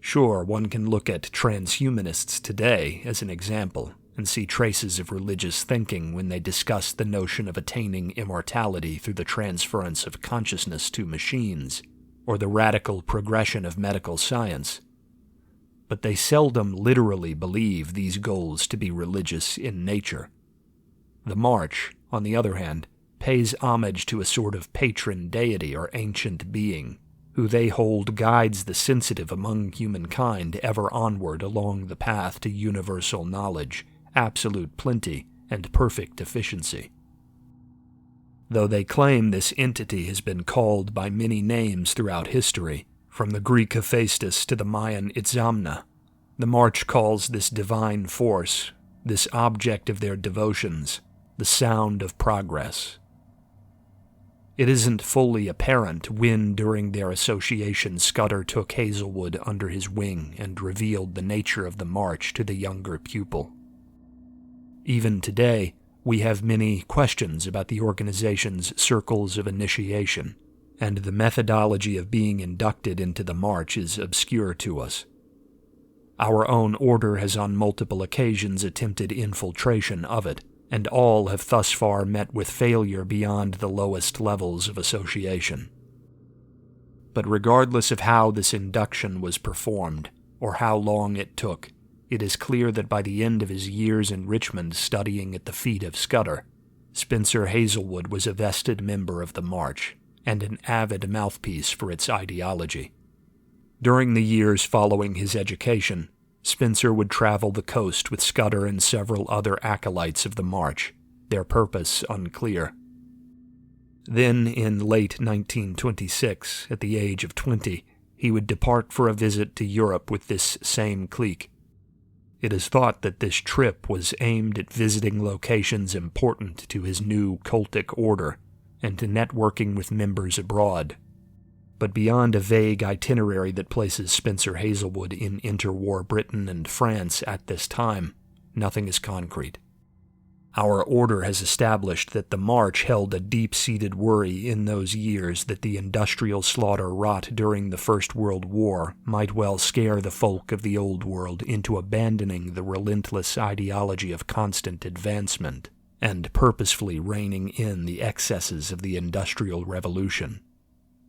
A: Sure, one can look at transhumanists today as an example and see traces of religious thinking when they discuss the notion of attaining immortality through the transference of consciousness to machines, or the radical progression of medical science. But they seldom literally believe these goals to be religious in nature. The March, on the other hand, pays homage to a sort of patron deity or ancient being, who they hold guides the sensitive among humankind ever onward along the path to universal knowledge, absolute plenty, and perfect efficiency. Though they claim this entity has been called by many names throughout history, from the Greek Hephaestus to the Mayan Itzamna, the March calls this divine force, this object of their devotions, the sound of progress. It isn't fully apparent when, during their association, Scudder took Hazelwood under his wing and revealed the nature of the March to the younger pupil. Even today, we have many questions about the organization's circles of initiation, and the methodology of being inducted into the March is obscure to us. Our own order has on multiple occasions attempted infiltration of it, and all have thus far met with failure beyond the lowest levels of association. But regardless of how this induction was performed, or how long it took, it is clear that by the end of his years in Richmond studying at the feet of Scudder, Spencer Hazelwood was a vested member of the March, and an avid mouthpiece for its ideology. During the years following his education, Spencer would travel the coast with Scudder and several other acolytes of the March, their purpose unclear. Then, in late 1926, at the age of 20, he would depart for a visit to Europe with this same clique. It is thought that this trip was aimed at visiting locations important to his new cultic order, and to networking with members abroad. But beyond a vague itinerary that places Spencer Hazelwood in interwar Britain and France at this time, nothing is concrete. Our order has established that the March held a deep-seated worry in those years that the industrial slaughter wrought during the First World War might well scare the folk of the Old World into abandoning the relentless ideology of constant advancement and purposefully reining in the excesses of the Industrial Revolution.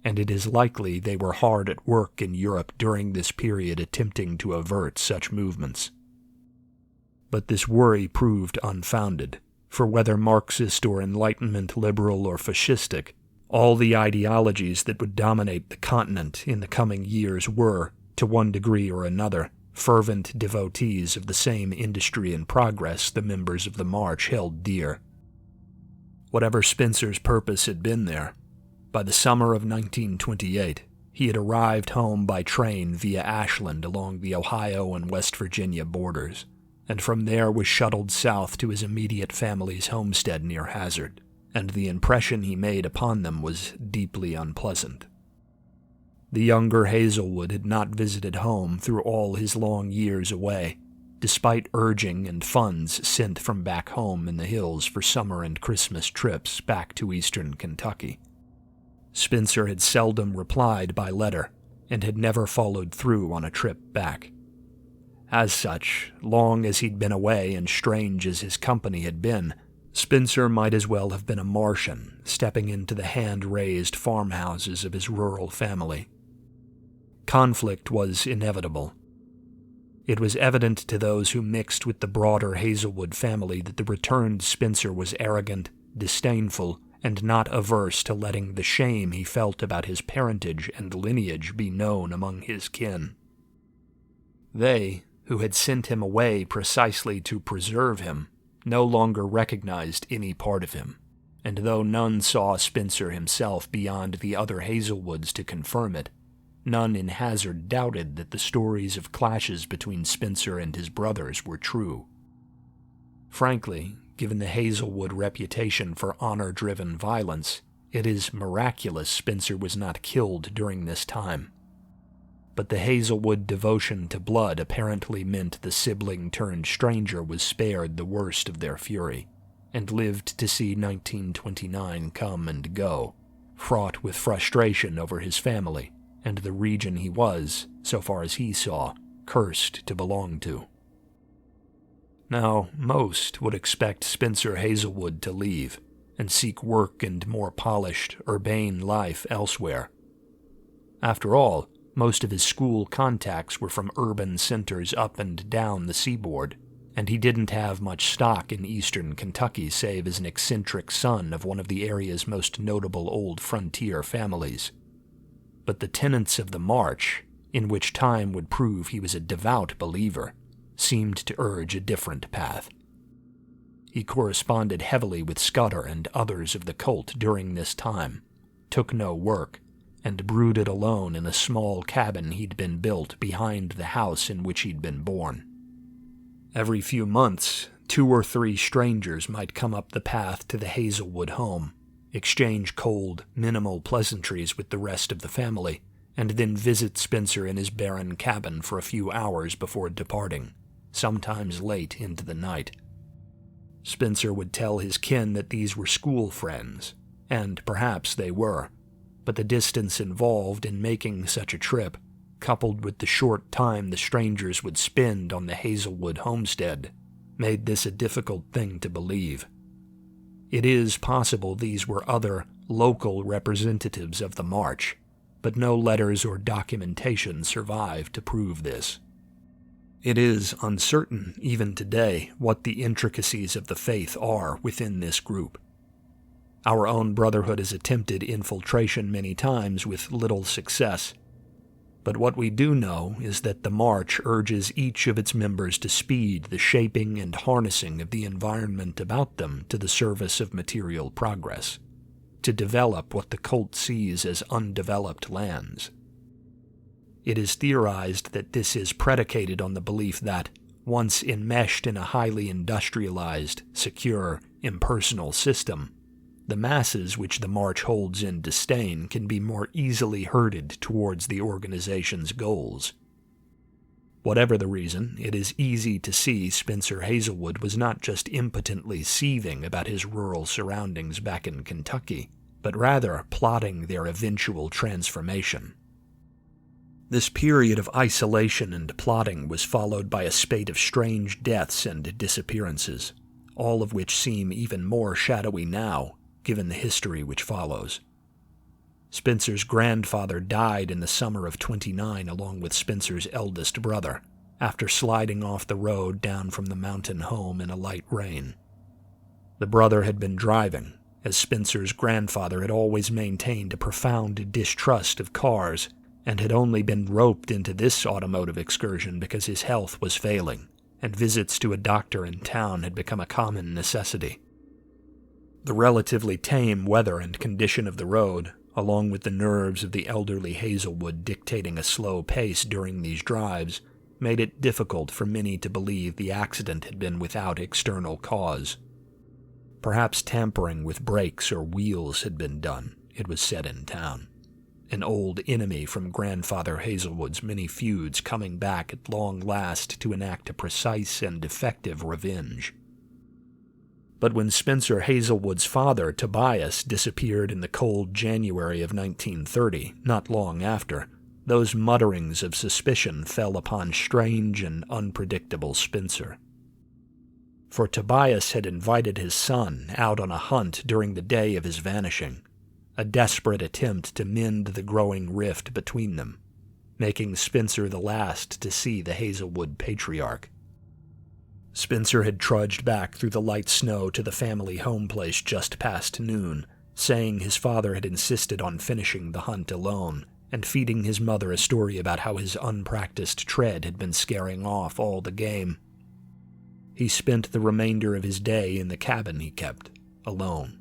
A: And it is likely they were hard at work in Europe during this period attempting to avert such movements. But this worry proved unfounded, for whether Marxist or Enlightenment liberal or fascistic, all the ideologies that would dominate the continent in the coming years were, to one degree or another, fervent devotees of the same industry and progress the members of the March held dear. Whatever Spencer's purpose had been there, by the summer of 1928, he had arrived home by train via Ashland along the Ohio and West Virginia borders, and from there was shuttled south to his immediate family's homestead near Hazard, and the impression he made upon them was deeply unpleasant. The younger Hazelwood had not visited home through all his long years away, despite urging and funds sent from back home in the hills for summer and Christmas trips back to eastern Kentucky. Spencer had seldom replied by letter, and had never followed through on a trip back. As such, long as he'd been away and strange as his company had been, Spencer might as well have been a Martian stepping into the hand-raised farmhouses of his rural family. Conflict was inevitable. It was evident to those who mixed with the broader Hazelwood family that the returned Spencer was arrogant, disdainful, and not averse to letting the shame he felt about his parentage and lineage be known among his kin. They, who had sent him away precisely to preserve him, no longer recognized any part of him, and though none saw Spencer himself beyond the other Hazelwoods to confirm it, none in Hazard doubted that the stories of clashes between Spencer and his brothers were true. Frankly, given the Hazelwood reputation for honor-driven violence, it is miraculous Spencer was not killed during this time. But the Hazelwood devotion to blood apparently meant the sibling-turned-stranger was spared the worst of their fury, and lived to see 1929 come and go, fraught with frustration over his family and the region he was, so far as he saw, cursed to belong to. Now, most would expect Spencer Hazelwood to leave and seek work and more polished, urbane life elsewhere. After all, most of his school contacts were from urban centers up and down the seaboard, and he didn't have much stock in eastern Kentucky save as an eccentric son of one of the area's most notable old frontier families. But the tenets of the March, in which time would prove he was a devout believer, seemed to urge a different path. He corresponded heavily with Scudder and others of the cult during this time, took no work, and brooded alone in a small cabin he'd been built behind the house in which he'd been born. Every few months, 2 or 3 strangers might come up the path to the Hazelwood home, exchange cold, minimal pleasantries with the rest of the family, and then visit Spencer in his barren cabin for a few hours before departing, sometimes late into the night. Spencer would tell his kin that these were school friends, and perhaps they were, but the distance involved in making such a trip, coupled with the short time the strangers would spend on the Hazelwood homestead, made this a difficult thing to believe. It is possible these were other, local representatives of the March, but no letters or documentation survive to prove this. It is uncertain, even today, what the intricacies of the faith are within this group. Our own brotherhood has attempted infiltration many times with little success, but what we do know is that the March urges each of its members to speed the shaping and harnessing of the environment about them to the service of material progress, to develop what the cult sees as undeveloped lands. It is theorized that this is predicated on the belief that, once enmeshed in a highly industrialized, secure, impersonal system, the masses which the March holds in disdain can be more easily herded towards the organization's goals. Whatever the reason, it is easy to see Spencer Hazelwood was not just impotently seething about his rural surroundings back in Kentucky, but rather plotting their eventual transformation. This period of isolation and plotting was followed by a spate of strange deaths and disappearances, all of which seem even more shadowy now, given the history which follows. Spencer's grandfather died in the summer of '29 along with Spencer's eldest brother, after sliding off the road down from the mountain home in a light rain. The brother had been driving, as Spencer's grandfather had always maintained a profound distrust of cars, and had only been roped into this automotive excursion because his health was failing, and visits to a doctor in town had become a common necessity. The relatively tame weather and condition of the road, along with the nerves of the elderly Hazelwood dictating a slow pace during these drives, made it difficult for many to believe the accident had been without external cause. Perhaps tampering with brakes or wheels had been done, it was said in town. An old enemy from Grandfather Hazelwood's many feuds coming back at long last to enact a precise and effective revenge. But when Spencer Hazelwood's father, Tobias, disappeared in the cold January of 1930, not long after, those mutterings of suspicion fell upon strange and unpredictable Spencer. For Tobias had invited his son out on a hunt during the day of his vanishing, a desperate attempt to mend the growing rift between them, making Spencer the last to see the Hazelwood patriarch. Spencer had trudged back through the light snow to the family home place just past noon, saying his father had insisted on finishing the hunt alone, and feeding his mother a story about how his unpracticed tread had been scaring off all the game. He spent the remainder of his day in the cabin he kept, alone.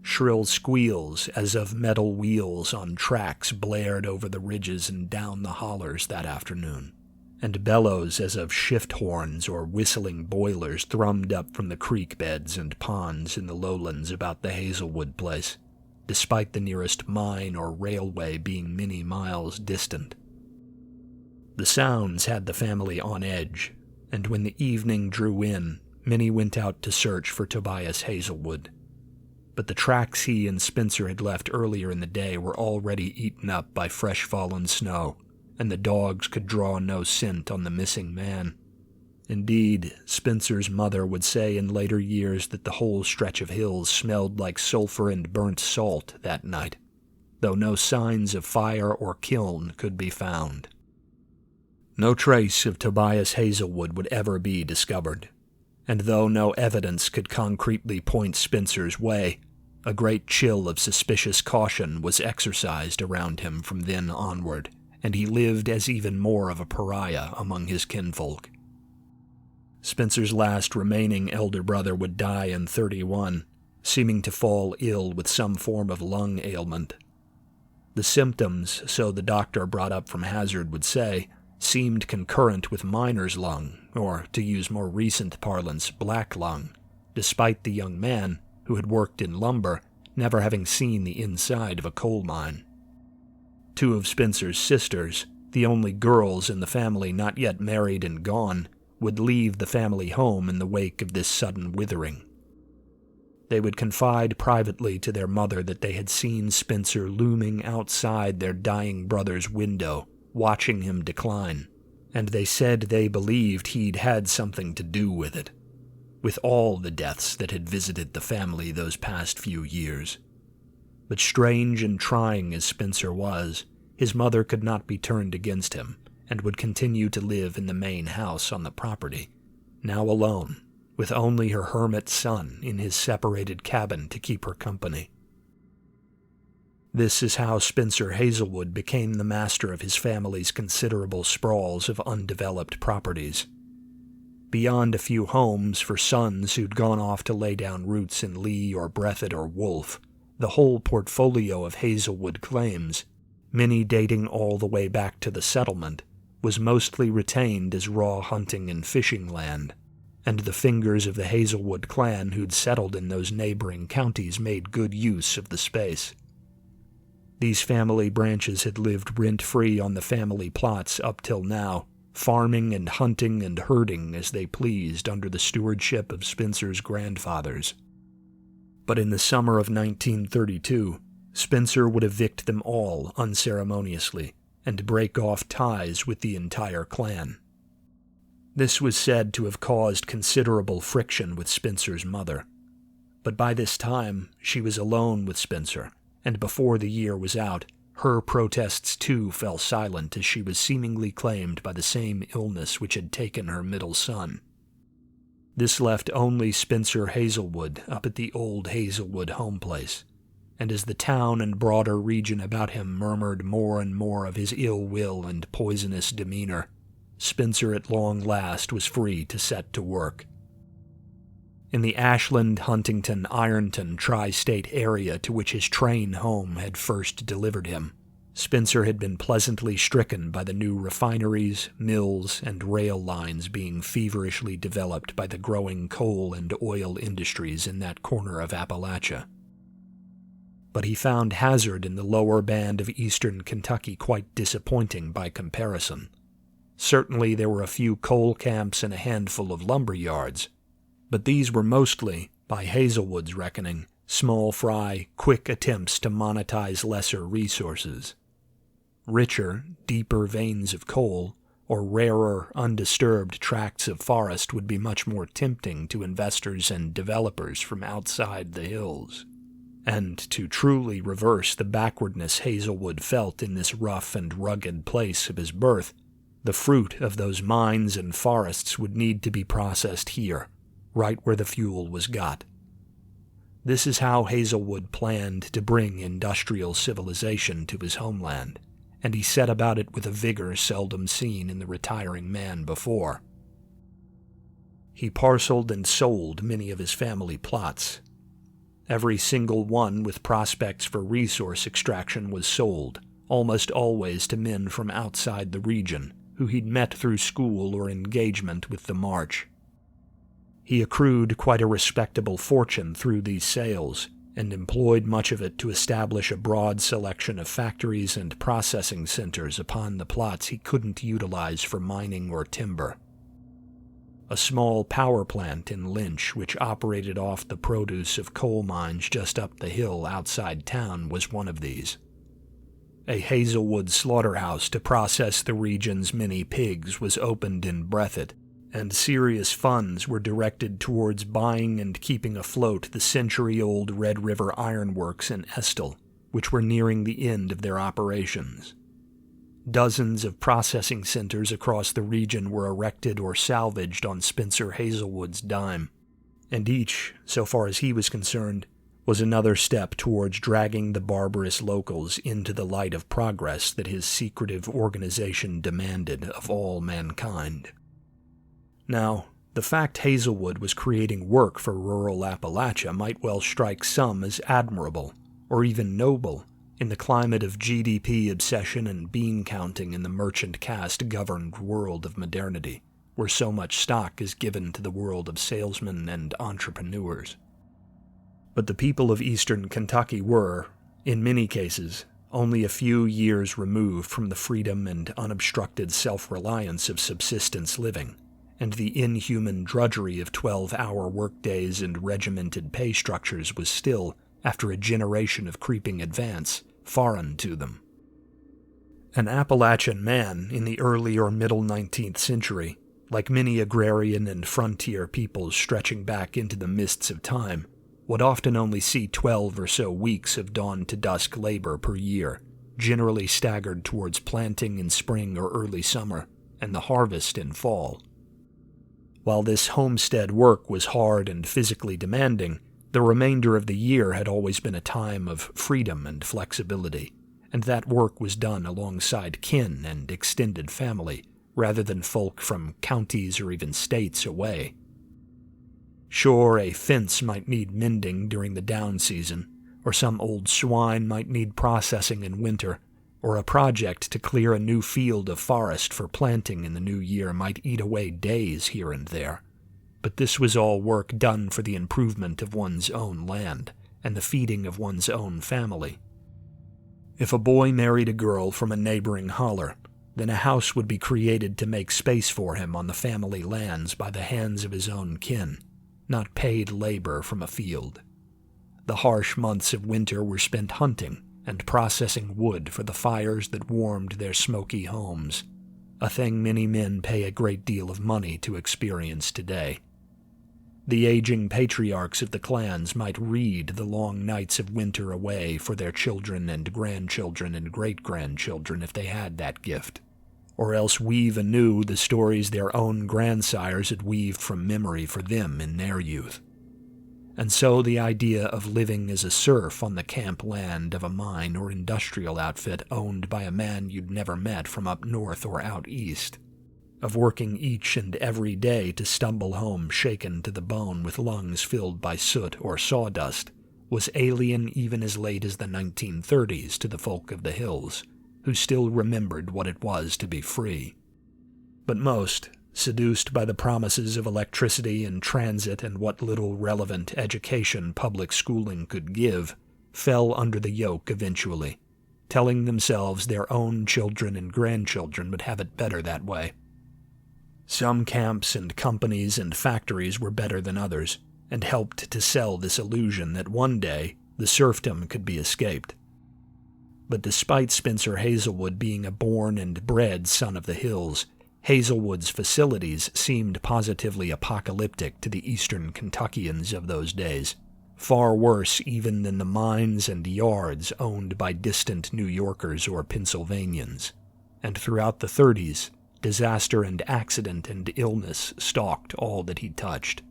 A: Shrill squeals as of metal wheels on tracks blared over the ridges and down the hollers that afternoon, and bellows as of shift horns or whistling boilers thrummed up from the creek beds and ponds in the lowlands about the Hazelwood place, despite the nearest mine or railway being many miles distant. The sounds had the family on edge, and when the evening drew in, many went out to search for Tobias Hazelwood. But the tracks he and Spencer had left earlier in the day were already eaten up by fresh fallen snow, and the dogs could draw no scent on the missing man. Indeed, Spencer's mother would say in later years that the whole stretch of hills smelled like sulfur and burnt salt that night, though no signs of fire or kiln could be found. No trace of Tobias Hazelwood would ever be discovered, and though no evidence could concretely point Spencer's way, a great chill of suspicious caution was exercised around him from then onward, and he lived as even more of a pariah among his kinfolk. Spencer's last remaining elder brother would die in 31, seeming to fall ill with some form of lung ailment. The symptoms, so the doctor brought up from Hazard would say, seemed concurrent with miner's lung, or, to use more recent parlance, black lung, despite the young man, who had worked in lumber, never having seen the inside of a coal mine. Two of Spencer's sisters, the only girls in the family not yet married and gone, would leave the family home in the wake of this sudden withering. They would confide privately to their mother that they had seen Spencer looming outside their dying brother's window, watching him decline, and they said they believed he'd had something to do with it, with all the deaths that had visited the family those past few years. But strange and trying as Spencer was, his mother could not be turned against him, and would continue to live in the main house on the property, now alone, with only her hermit son in his separated cabin to keep her company. This is how Spencer Hazelwood became the master of his family's considerable sprawls of undeveloped properties. Beyond a few homes for sons who'd gone off to lay down roots in Lee or Breathitt or Wolfe, the whole portfolio of Hazelwood claims, many dating all the way back to the settlement, was mostly retained as raw hunting and fishing land, and the fingers of the Hazelwood clan who'd settled in those neighboring counties made good use of the space. These family branches had lived rent-free on the family plots up till now, farming and hunting and herding as they pleased under the stewardship of Spencer's grandfathers. But in the summer of 1932, Spencer would evict them all unceremoniously and break off ties with the entire clan. This was said to have caused considerable friction with Spencer's mother. But by this time, she was alone with Spencer, and before the year was out, her protests too fell silent as she was seemingly claimed by the same illness which had taken her middle son. This left only Spencer Hazelwood up at the old Hazelwood home place, and as the town and broader region about him murmured more and more of his ill will and poisonous demeanor, Spencer at long last was free to set to work. In the Ashland, Huntington, Ironton tri-state area to which his train home had first delivered him, Spencer had been pleasantly stricken by the new refineries, mills, and rail lines being feverishly developed by the growing coal and oil industries in that corner of Appalachia. But he found hazard in the lower band of eastern Kentucky quite disappointing by comparison. Certainly there were a few coal camps and a handful of lumber yards, but these were mostly, by Hazelwood's reckoning, small fry, quick attempts to monetize lesser resources. Richer, deeper veins of coal, or rarer, undisturbed tracts of forest would be much more tempting to investors and developers from outside the hills. And to truly reverse the backwardness Hazelwood felt in this rough and rugged place of his birth, the fruit of those mines and forests would need to be processed here, right where the fuel was got. This is how Hazelwood planned to bring industrial civilization to his homeland, and he set about it with a vigor seldom seen in the retiring man before. He parceled and sold many of his family plots. Every single one with prospects for resource extraction was sold, almost always to men from outside the region, who he'd met through school or engagement with the March. He accrued quite a respectable fortune through these sales, and employed much of it to establish a broad selection of factories and processing centers upon the plots he couldn't utilize for mining or timber. A small power plant in Lynch, which operated off the produce of coal mines just up the hill outside town, was one of these. A Hazelwood slaughterhouse to process the region's many pigs was opened in Breathitt, and serious funds were directed towards buying and keeping afloat the century-old Red River Iron Works in Estill, which were nearing the end of their operations. Dozens of processing centers across the region were erected or salvaged on Spencer Hazelwood's dime, and each, so far as he was concerned, was another step towards dragging the barbarous locals into the light of progress that his secretive organization demanded of all mankind. Now, the fact Hazelwood was creating work for rural Appalachia might well strike some as admirable, or even noble, in the climate of GDP obsession and bean counting in the merchant caste-governed world of modernity, where so much stock is given to the world of salesmen and entrepreneurs. But the people of eastern Kentucky were, in many cases, only a few years removed from the freedom and unobstructed self-reliance of subsistence living, and the inhuman drudgery of 12-hour workdays and regimented pay structures was still, after a generation of creeping advance, foreign to them. An Appalachian man in the early or middle 19th century, like many agrarian and frontier peoples stretching back into the mists of time, would often only see 12 or so weeks of dawn-to-dusk labor per year, generally staggered towards planting in spring or early summer, and the harvest in fall. While this homestead work was hard and physically demanding, the remainder of the year had always been a time of freedom and flexibility, and that work was done alongside kin and extended family, rather than folk from counties or even states away. Sure, a fence might need mending during the down season, or some old swine might need processing in winter, or a project to clear a new field of forest for planting in the new year might eat away days here and there. But this was all work done for the improvement of one's own land, and the feeding of one's own family. If a boy married a girl from a neighboring holler, then a house would be created to make space for him on the family lands by the hands of his own kin, not paid labor from a field. The harsh months of winter were spent hunting and processing wood for the fires that warmed their smoky homes, a thing many men pay a great deal of money to experience today. The aging patriarchs of the clans might read the long nights of winter away for their children and grandchildren and great-grandchildren if they had that gift, or else weave anew the stories their own grandsires had weaved from memory for them in their youth. And so the idea of living as a serf on the camp land of a mine or industrial outfit owned by a man you'd never met from up north or out east, of working each and every day to stumble home shaken to the bone with lungs filled by soot or sawdust, was alien even as late as the 1930s to the folk of the hills, who still remembered what it was to be free. But most, seduced by the promises of electricity and transit and what little relevant education public schooling could give, fell under the yoke eventually, telling themselves their own children and grandchildren would have it better that way. Some camps and companies and factories were better than others, and helped to sell this illusion that one day the serfdom could be escaped. But despite Spencer Hazelwood being a born and bred son of the hills, Hazelwood's facilities seemed positively apocalyptic to the eastern Kentuckians of those days, far worse even than the mines and yards owned by distant New Yorkers or Pennsylvanians. And throughout the 30s, disaster and accident and illness stalked all that he touched.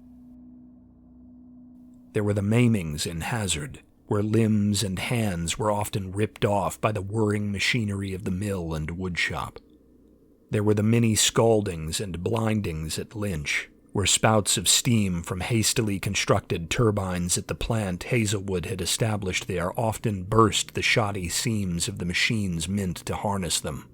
A: There were the maimings in Hazard, where limbs and hands were often ripped off by the whirring machinery of the mill and woodshop. There were the many scaldings and blindings at Lynch, where spouts of steam from hastily constructed turbines at the plant Hazelwood had established there often burst the shoddy seams of the machines meant to harness them.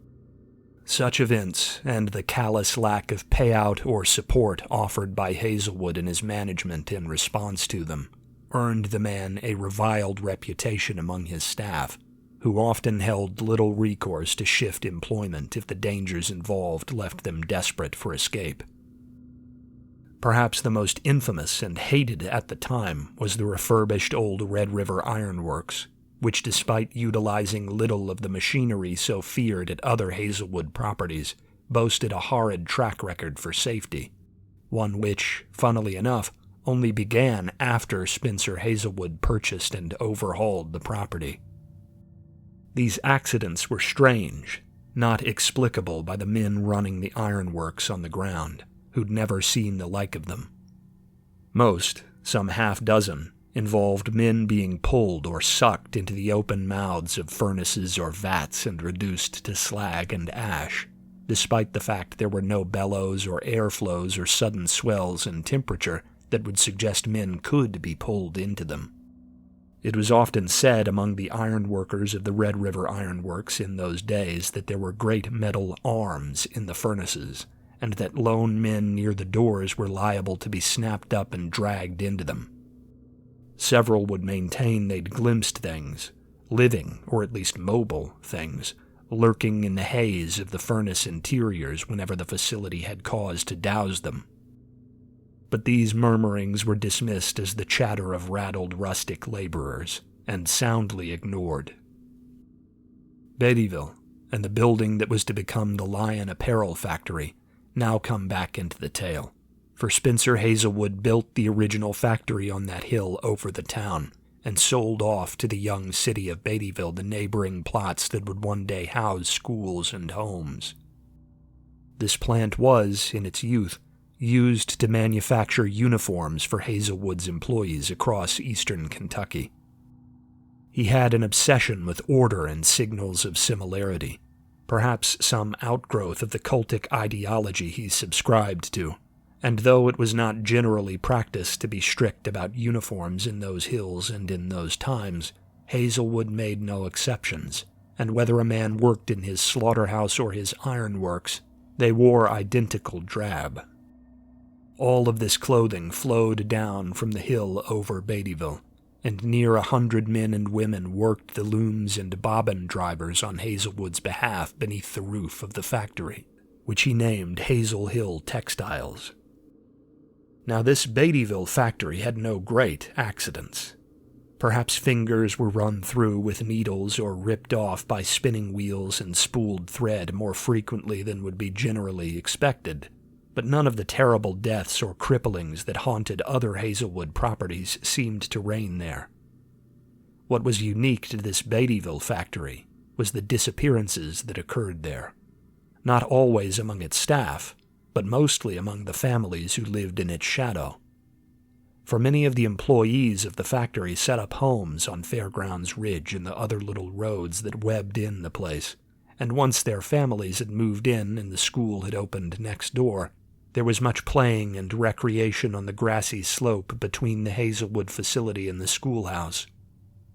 A: Such events, and the callous lack of payout or support offered by Hazelwood and his management in response to them, earned the man a reviled reputation among his staff, who often held little recourse to shift employment if the dangers involved left them desperate for escape. Perhaps the most infamous and hated at the time was the refurbished old Red River Iron Works, which, despite utilizing little of the machinery so feared at other Hazelwood properties, boasted a horrid track record for safety, one which, funnily enough, only began after Spencer Hazelwood purchased and overhauled the property. These accidents were strange, not explicable by the men running the ironworks on the ground, who'd never seen the like of them. Most, some half-dozen, involved men being pulled or sucked into the open mouths of furnaces or vats and reduced to slag and ash, despite the fact there were no bellows or airflows or sudden swells in temperature that would suggest men could be pulled into them. It was often said among the ironworkers of the Red River Ironworks in those days that there were great metal arms in the furnaces, and that lone men near the doors were liable to be snapped up and dragged into them. Several would maintain they'd glimpsed things, living, or at least mobile, things, lurking in the haze of the furnace interiors whenever the facility had cause to douse them. But these murmurings were dismissed as the chatter of rattled rustic laborers, and soundly ignored. Beattyville, and the building that was to become the Lion Apparel factory, now come back into the tale, for Spencer Hazelwood built the original factory on that hill over the town, and sold off to the young city of Beattyville the neighboring plots that would one day house schools and homes. This plant was, in its youth, used to manufacture uniforms for Hazelwood's employees across eastern Kentucky. He had an obsession with order and signals of similarity, perhaps some outgrowth of the cultic ideology he subscribed to, and though it was not generally practiced to be strict about uniforms in those hills and in those times, Hazelwood made no exceptions, and whether a man worked in his slaughterhouse or his ironworks, they wore identical drab. All of this clothing flowed down from the hill over Beattyville, and near 100 men and women worked the looms and bobbin drivers on Hazelwood's behalf beneath the roof of the factory, which he named Hazel Hill Textiles. Now, this Beattyville factory had no great accidents. Perhaps fingers were run through with needles or ripped off by spinning wheels and spooled thread more frequently than would be generally expected, but none of the terrible deaths or cripplings that haunted other Hazelwood properties seemed to reign there. What was unique to this Beattyville factory was the disappearances that occurred there, not always among its staff, but mostly among the families who lived in its shadow. For many of the employees of the factory set up homes on Fairgrounds Ridge and the other little roads that webbed in the place, and once their families had moved in and the school had opened next door, there was much playing and recreation on the grassy slope between the Hazelwood facility and the schoolhouse.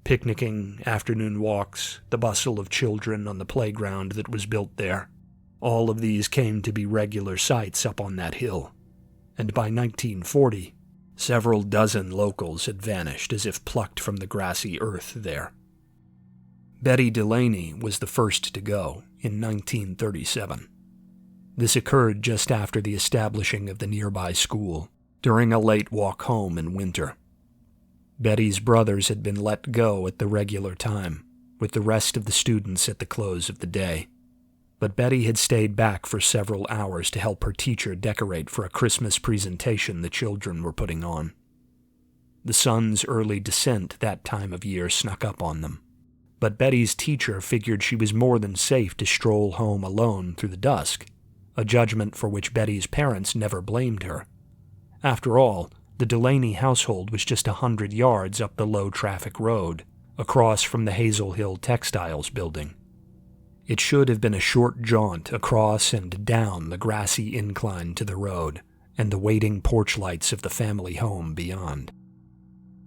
A: Picnicking, afternoon walks, the bustle of children on the playground that was built there. All of these came to be regular sights up on that hill, and by 1940, several dozen locals had vanished as if plucked from the grassy earth there. Betty Delaney was the first to go in 1937. This occurred just after the establishing of the nearby school, during a late walk home in winter. Betty's brothers had been let go at the regular time, with the rest of the students at the close of the day. But Betty had stayed back for several hours to help her teacher decorate for a Christmas presentation the children were putting on. The sun's early descent that time of year snuck up on them, but Betty's teacher figured she was more than safe to stroll home alone through the dusk, a judgment for which Betty's parents never blamed her. After all, the Delaney household was just 100 yards up the low-traffic road, across from the Hazel Hill Textiles building. It should have been a short jaunt across and down the grassy incline to the road and the waiting porch lights of the family home beyond.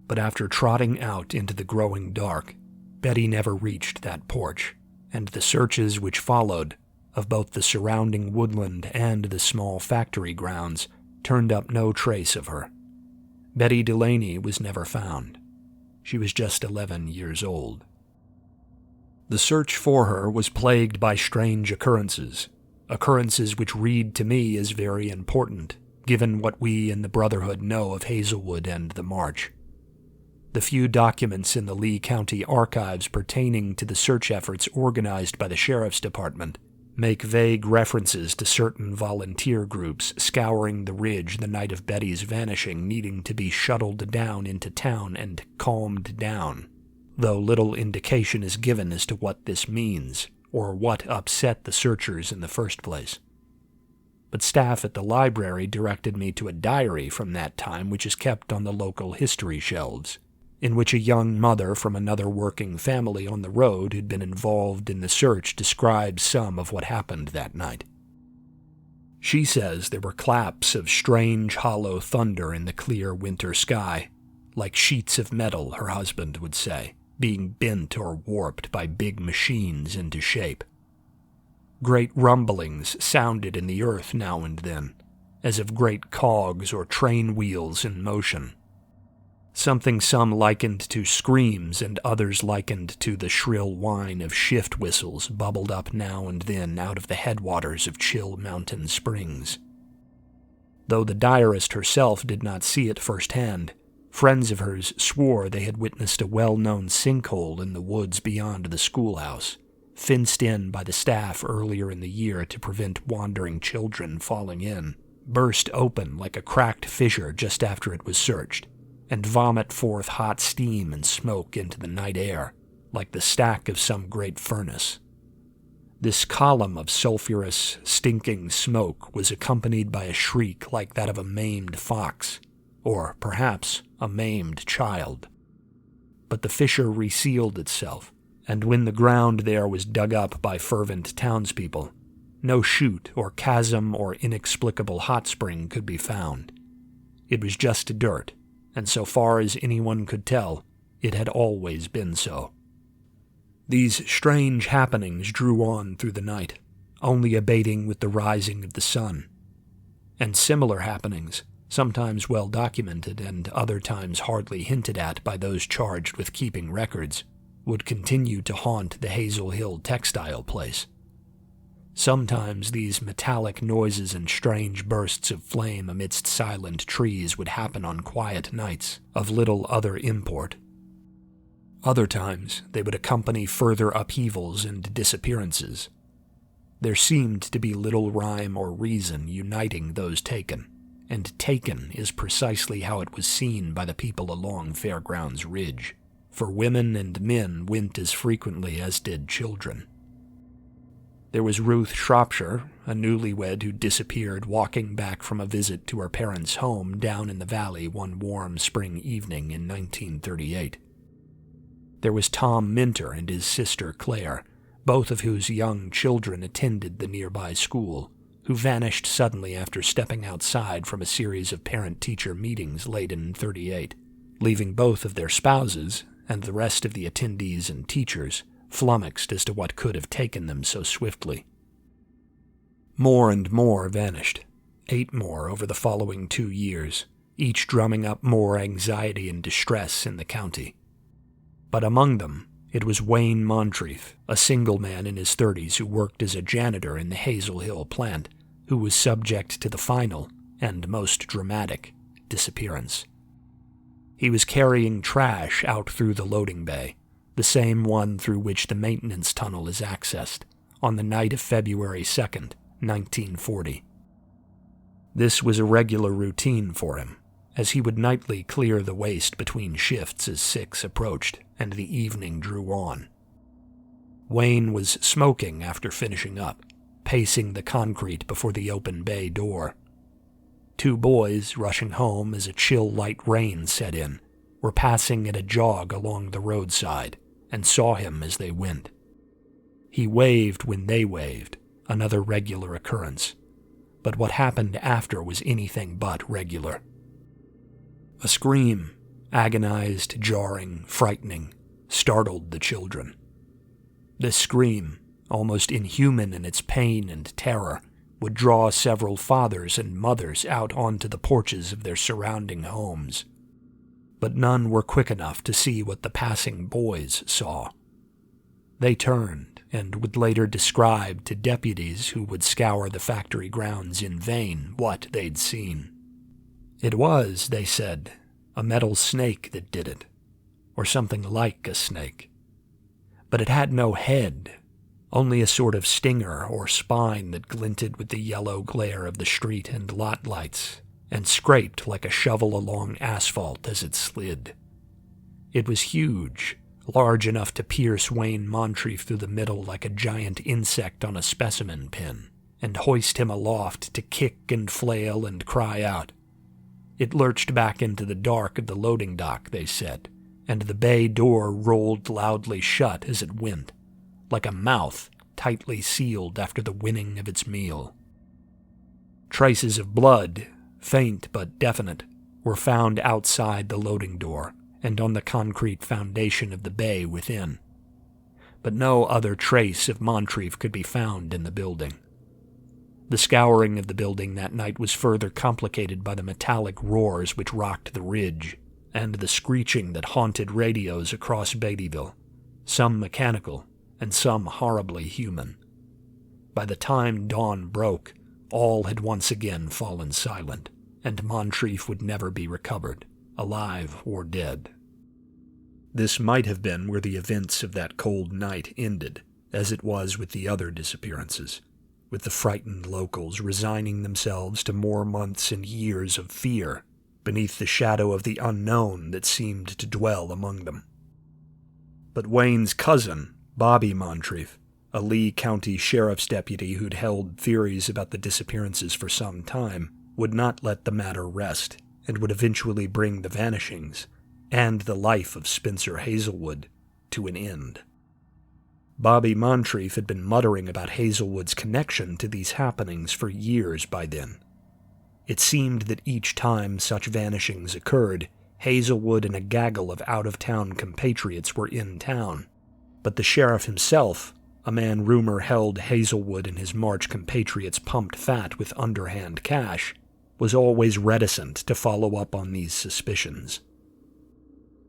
A: But after trotting out into the growing dark, Betty never reached that porch, and the searches which followed, of both the surrounding woodland and the small factory grounds, turned up no trace of her. Betty Delaney was never found. She was just 11 years old. The search for her was plagued by strange occurrences which read to me as very important, given what we in the Brotherhood know of Hazelwood and the March. The few documents in the Lee County archives pertaining to the search efforts organized by the Sheriff's Department make vague references to certain volunteer groups scouring the ridge the night of Betty's vanishing needing to be shuttled down into town and calmed down, though little indication is given as to what this means, or what upset the searchers in the first place. But staff at the library directed me to a diary from that time which is kept on the local history shelves, in which a young mother from another working family on the road who'd been involved in the search describes some of what happened that night. She says there were claps of strange hollow thunder in the clear winter sky, like sheets of metal, her husband would say, being bent or warped by big machines into shape. Great rumblings sounded in the earth now and then, as of great cogs or train wheels in motion. Something some likened to screams and others likened to the shrill whine of shift whistles bubbled up now and then out of the headwaters of chill mountain springs. Though the diarist herself did not see it firsthand, friends of hers swore they had witnessed a well-known sinkhole in the woods beyond the schoolhouse, fenced in by the staff earlier in the year to prevent wandering children falling in, burst open like a cracked fissure just after it was searched, and vomit forth hot steam and smoke into the night air, like the stack of some great furnace. This column of sulphurous, stinking smoke was accompanied by a shriek like that of a maimed fox, or perhaps a maimed child. But the fissure resealed itself, and when the ground there was dug up by fervent townspeople, no chute or chasm or inexplicable hot spring could be found. It was just dirt, and so far as anyone could tell, it had always been so. These strange happenings drew on through the night, only abating with the rising of the sun. And similar happenings, sometimes well documented and other times hardly hinted at by those charged with keeping records, would continue to haunt the Hazel Hill textile place. Sometimes these metallic noises and strange bursts of flame amidst silent trees would happen on quiet nights of little other import. Other times they would accompany further upheavals and disappearances. There seemed to be little rhyme or reason uniting those taken, and taken is precisely how it was seen by the people along Fairgrounds Ridge, for women and men went as frequently as did children. There was Ruth Shropshire, a newlywed who disappeared walking back from a visit to her parents' home down in the valley one warm spring evening in 1938. There was Tom Minter and his sister Claire, both of whose young children attended the nearby school, who vanished suddenly after stepping outside from a series of parent-teacher meetings late in 1938, leaving both of their spouses and the rest of the attendees and teachers flummoxed as to what could have taken them so swiftly. More and more vanished, 8 more over the following 2 years, each drumming up more anxiety and distress in the county. But among them, it was Wayne Montree, a single man in his 30s who worked as a janitor in the Hazel Hill plant, who was subject to the final, and most dramatic, disappearance. He was carrying trash out through the loading bay, the same one through which the maintenance tunnel is accessed, on the night of February 2nd, 1940. This was a regular routine for him, as he would nightly clear the waste between shifts as 6 approached and the evening drew on. Wayne was smoking after finishing up, pacing the concrete before the open bay door. 2 boys, rushing home as a chill light rain set in, were passing at a jog along the roadside and saw him as they went. He waved when they waved, another regular occurrence, but what happened after was anything but regular. A scream, agonized, jarring, frightening, startled the children. This scream, almost inhuman in its pain and terror, would draw several fathers and mothers out onto the porches of their surrounding homes. But none were quick enough to see what the passing boys saw. They turned and would later describe to deputies who would scour the factory grounds in vain what they'd seen. It was, they said, a metal snake that did it, or something like a snake. But it had no head, only a sort of stinger or spine that glinted with the yellow glare of the street and lot lights, and scraped like a shovel along asphalt as it slid. It was huge, large enough to pierce Wayne Montree through the middle like a giant insect on a specimen pin, and hoist him aloft to kick and flail and cry out. It lurched back into the dark of the loading dock, they said, and the bay door rolled loudly shut as it went, like a mouth tightly sealed after the winning of its meal. Traces of blood, faint but definite, were found outside the loading door and on the concrete foundation of the bay within. But no other trace of Montree could be found in the building. The scouring of the building that night was further complicated by the metallic roars which rocked the ridge, and the screeching that haunted radios across Beattyville, some mechanical and some horribly human. By the time dawn broke, all had once again fallen silent, and Montree would never be recovered, alive or dead. This might have been where the events of that cold night ended, as it was with the other disappearances, with the frightened locals resigning themselves to more months and years of fear beneath the shadow of the unknown that seemed to dwell among them. But Wayne's cousin, Bobby Montree, a Lee County Sheriff's deputy who'd held theories about the disappearances for some time, would not let the matter rest, and would eventually bring the vanishings, and the life of Spencer Hazelwood, to an end. Bobby Montree had been muttering about Hazelwood's connection to these happenings for years by then. It seemed that each time such vanishings occurred, Hazelwood and a gaggle of out-of-town compatriots were in town, but the sheriff himself, a man rumor held Hazelwood and his March compatriots pumped fat with underhand cash, was always reticent to follow up on these suspicions.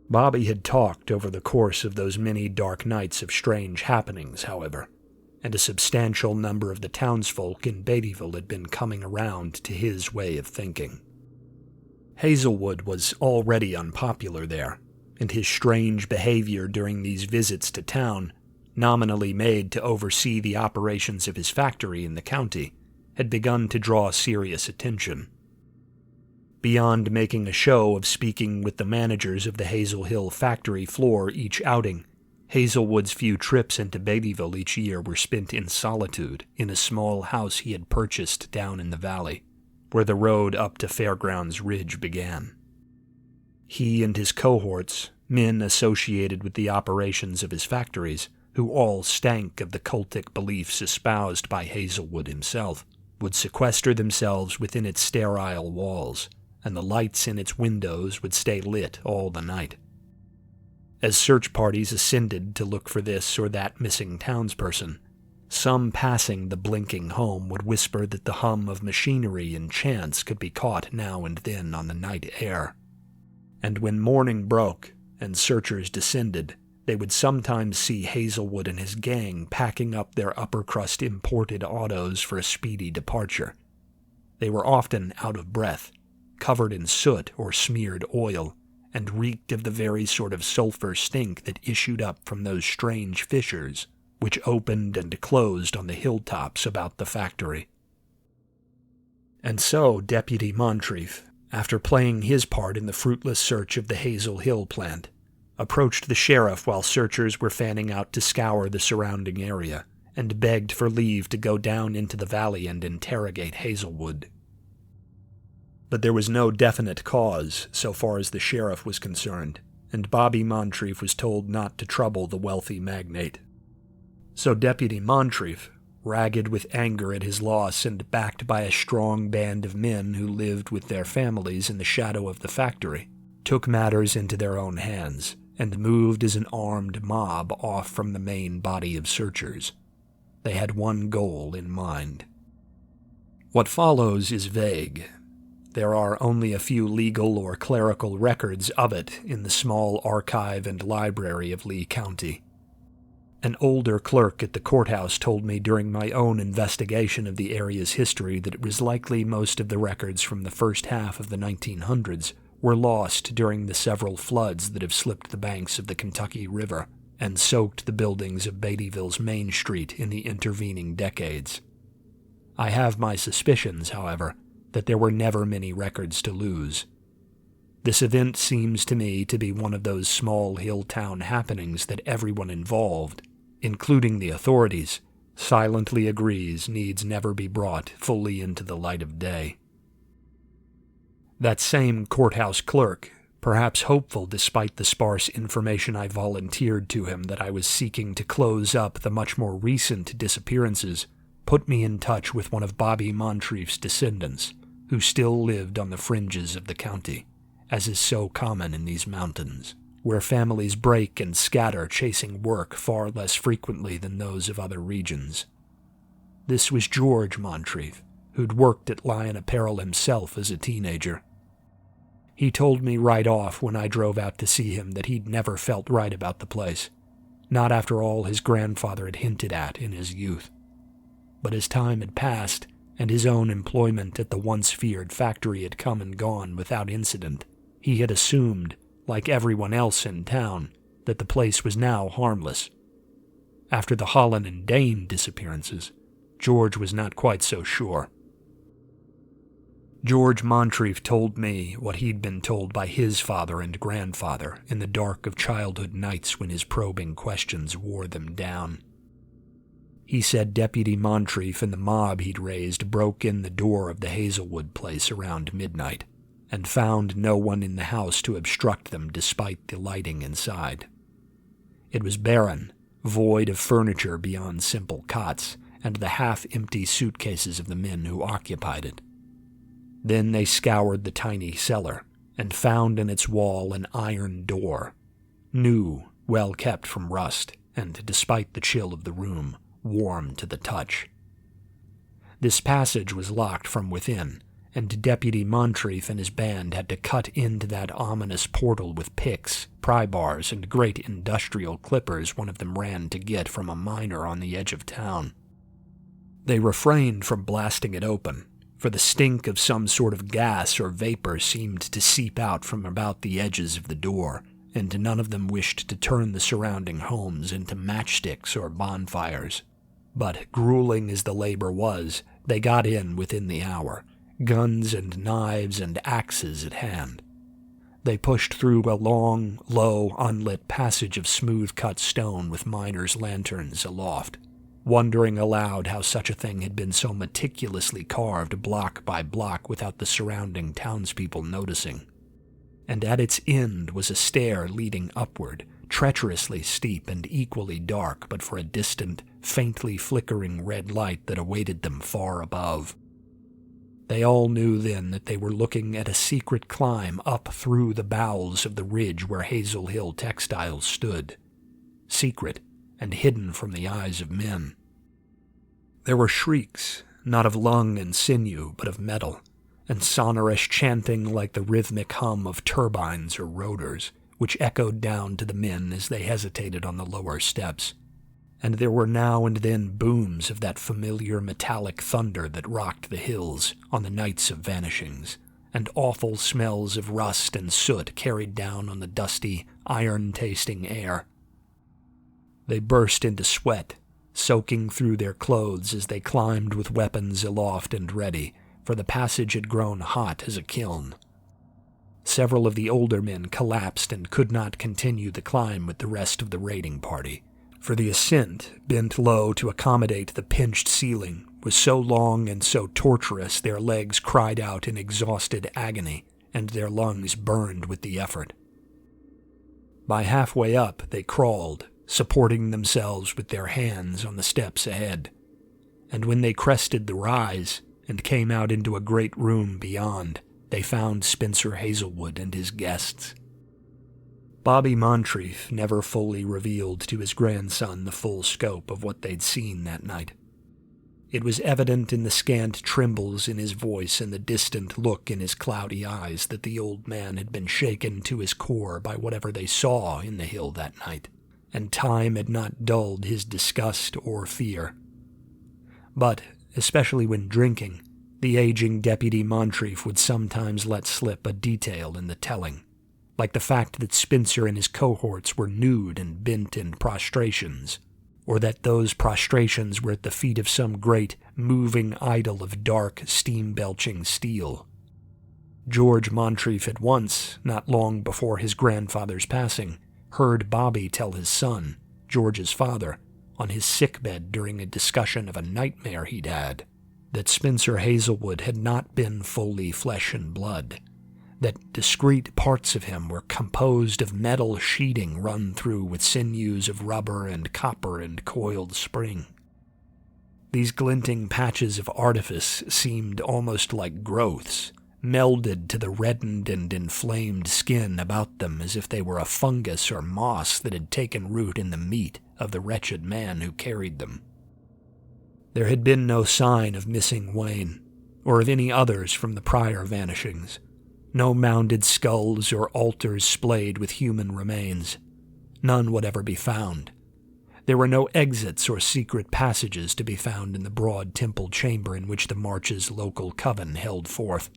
A: Bobby had talked over the course of those many dark nights of strange happenings, however, and a substantial number of the townsfolk in Beattyville had been coming around to his way of thinking. Hazelwood was already unpopular there, and his strange behavior during these visits to town, nominally made to oversee the operations of his factory in the county, had begun to draw serious attention. Beyond making a show of speaking with the managers of the Hazel Hill factory floor each outing, Hazelwood's few trips into Beattyville each year were spent in solitude in a small house he had purchased down in the valley, where the road up to Fairgrounds Ridge began. He and his cohorts, men associated with the operations of his factories, who all stank of the cultic beliefs espoused by Hazelwood himself, would sequester themselves within its sterile walls, and the lights in its windows would stay lit all the night. As search parties ascended to look for this or that missing townsperson, some passing the blinking home would whisper that the hum of machinery and chants could be caught now and then on the night air. And when morning broke and searchers descended, they would sometimes see Hazelwood and his gang packing up their upper-crust imported autos for a speedy departure. They were often out of breath, covered in soot or smeared oil, and reeked of the very sort of sulfur stink that issued up from those strange fissures which opened and closed on the hilltops about the factory. And so Deputy Montree, after playing his part in the fruitless search of the Hazel Hill plant, approached the sheriff while searchers were fanning out to scour the surrounding area, and begged for leave to go down into the valley and interrogate Hazelwood. But there was no definite cause so far as the sheriff was concerned, and Bobby Montree was told not to trouble the wealthy magnate. So Deputy Montree, ragged with anger at his loss and backed by a strong band of men who lived with their families in the shadow of the factory, took matters into their own hands and moved as an armed mob off from the main body of searchers. They had one goal in mind. What follows is vague. There are only a few legal or clerical records of it in the small archive and library of Lee County. An older clerk at the courthouse told me during my own investigation of the area's history that it was likely most of the records from the first half of the 1900s were lost during the several floods that have slipped the banks of the Kentucky River and soaked the buildings of Beattyville's Main Street in the intervening decades. I have my suspicions, however, that there were never many records to lose. This event seems to me to be one of those small hill town happenings that everyone involved, including the authorities, silently agrees needs never be brought fully into the light of day. That same courthouse clerk, perhaps hopeful despite the sparse information I volunteered to him that I was seeking to close up the much more recent disappearances, put me in touch with one of Bobby Montree's descendants, who still lived on the fringes of the county, as is so common in these mountains, where families break and scatter chasing work far less frequently than those of other regions. This was George Montree, who'd worked at Lion Apparel himself as a teenager. He told me right off when I drove out to see him that he'd never felt right about the place, not after all his grandfather had hinted at in his youth. But as time had passed, and his own employment at the once-feared factory had come and gone without incident, he had assumed, like everyone else in town, that the place was now harmless. After the Hollen and Dane disappearances, George was not quite so sure. George Montree told me what he'd been told by his father and grandfather in the dark of childhood nights when his probing questions wore them down. He said Deputy Montree and the mob he'd raised broke in the door of the Hazelwood place around midnight, and found no one in the house to obstruct them despite the lighting inside. It was barren, void of furniture beyond simple cots and the half-empty suitcases of the men who occupied it. Then they scoured the tiny cellar and found in its wall an iron door, new, well kept from rust, and despite the chill of the room, warm to the touch. This passage was locked from within, and Deputy Montree and his band had to cut into that ominous portal with picks, pry bars, and great industrial clippers one of them ran to get from a miner on the edge of town. They refrained from blasting it open, for the stink of some sort of gas or vapor seemed to seep out from about the edges of the door, and none of them wished to turn the surrounding homes into matchsticks or bonfires. But grueling as the labor was, they got in within the hour, guns and knives and axes at hand. They pushed through a long, low, unlit passage of smooth-cut stone with miners' lanterns aloft, wondering aloud how such a thing had been so meticulously carved block by block without the surrounding townspeople noticing. And at its end was a stair leading upward, treacherously steep and equally dark but for a distant, faintly flickering red light that awaited them far above. They all knew then that they were looking at a secret climb up through the bowels of the ridge where Hazel Hill Textiles stood. Secret and hidden from the eyes of men. There were shrieks, not of lung and sinew, but of metal, and sonorous chanting like the rhythmic hum of turbines or rotors, which echoed down to the men as they hesitated on the lower steps. And there were now and then booms of that familiar metallic thunder that rocked the hills on the nights of vanishings, and awful smells of rust and soot carried down on the dusty, iron-tasting air. They burst into sweat, soaking through their clothes as they climbed with weapons aloft and ready, for the passage had grown hot as a kiln. Several of the older men collapsed and could not continue the climb with the rest of the raiding party, for the ascent, bent low to accommodate the pinched ceiling, was so long and so torturous their legs cried out in exhausted agony, and their lungs burned with the effort. By halfway up they crawled, supporting themselves with their hands on the steps ahead, and when they crested the rise and came out into a great room beyond, they found Spencer Hazelwood and his guests. Bobby Montree never fully revealed to his grandson the full scope of what they'd seen that night. It was evident in the scant trembles in his voice and the distant look in his cloudy eyes that the old man had been shaken to his core by whatever they saw in the hill that night, and time had not dulled his disgust or fear. But, especially when drinking, the aging Deputy Montree would sometimes let slip a detail in the telling, like the fact that Spencer and his cohorts were nude and bent in prostrations, or that those prostrations were at the feet of some great, moving idol of dark, steam-belching steel. George Montree had once, not long before his grandfather's passing, heard Bobby tell his son, George's father, on his sickbed during a discussion of a nightmare he'd had, that Spencer Hazelwood had not been fully flesh and blood, that discrete parts of him were composed of metal sheeting run through with sinews of rubber and copper and coiled spring. These glinting patches of artifice seemed almost like growths, melded to the reddened and inflamed skin about them as if they were a fungus or moss that had taken root in the meat of the wretched man who carried them. There had been no sign of missing Wayne, or of any others from the prior vanishings. No mounded skulls or altars splayed with human remains. None would ever be found. There were no exits or secret passages to be found in the broad temple chamber in which the March's local coven held forth.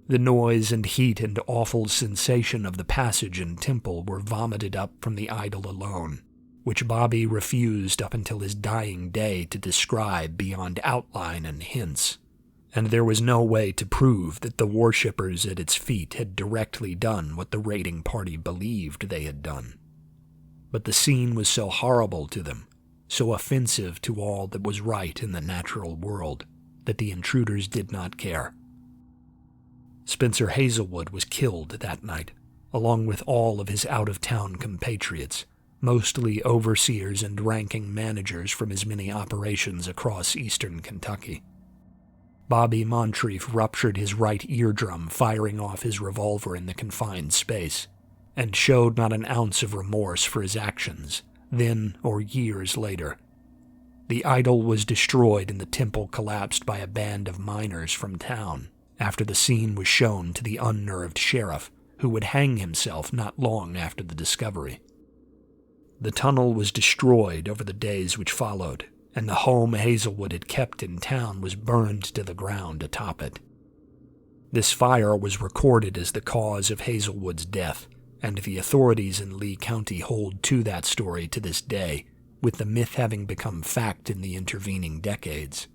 A: The noise and heat and awful sensation of the passage and temple were vomited up from the idol alone, which Bobby refused up until his dying day to describe beyond outline and hints, and there was no way to prove that the worshippers at its feet had directly done what the raiding party believed they had done. But the scene was so horrible to them, so offensive to all that was right in the natural world, that the intruders did not care. Spencer Hazelwood was killed that night, along with all of his out-of-town compatriots, mostly overseers and ranking managers from his many operations across eastern Kentucky. Bobby Montree ruptured his right eardrum firing off his revolver in the confined space, and showed not an ounce of remorse for his actions, then or years later. The idol was destroyed and the temple collapsed by a band of miners from town, after the scene was shown to the unnerved sheriff, who would hang himself not long after the discovery. The tunnel was destroyed over the days which followed, and the home Hazelwood had kept in town was burned to the ground atop it. This fire was recorded as the cause of Hazelwood's death, and the authorities in Lee County hold to that story to this day, with the myth having become fact in the intervening decades.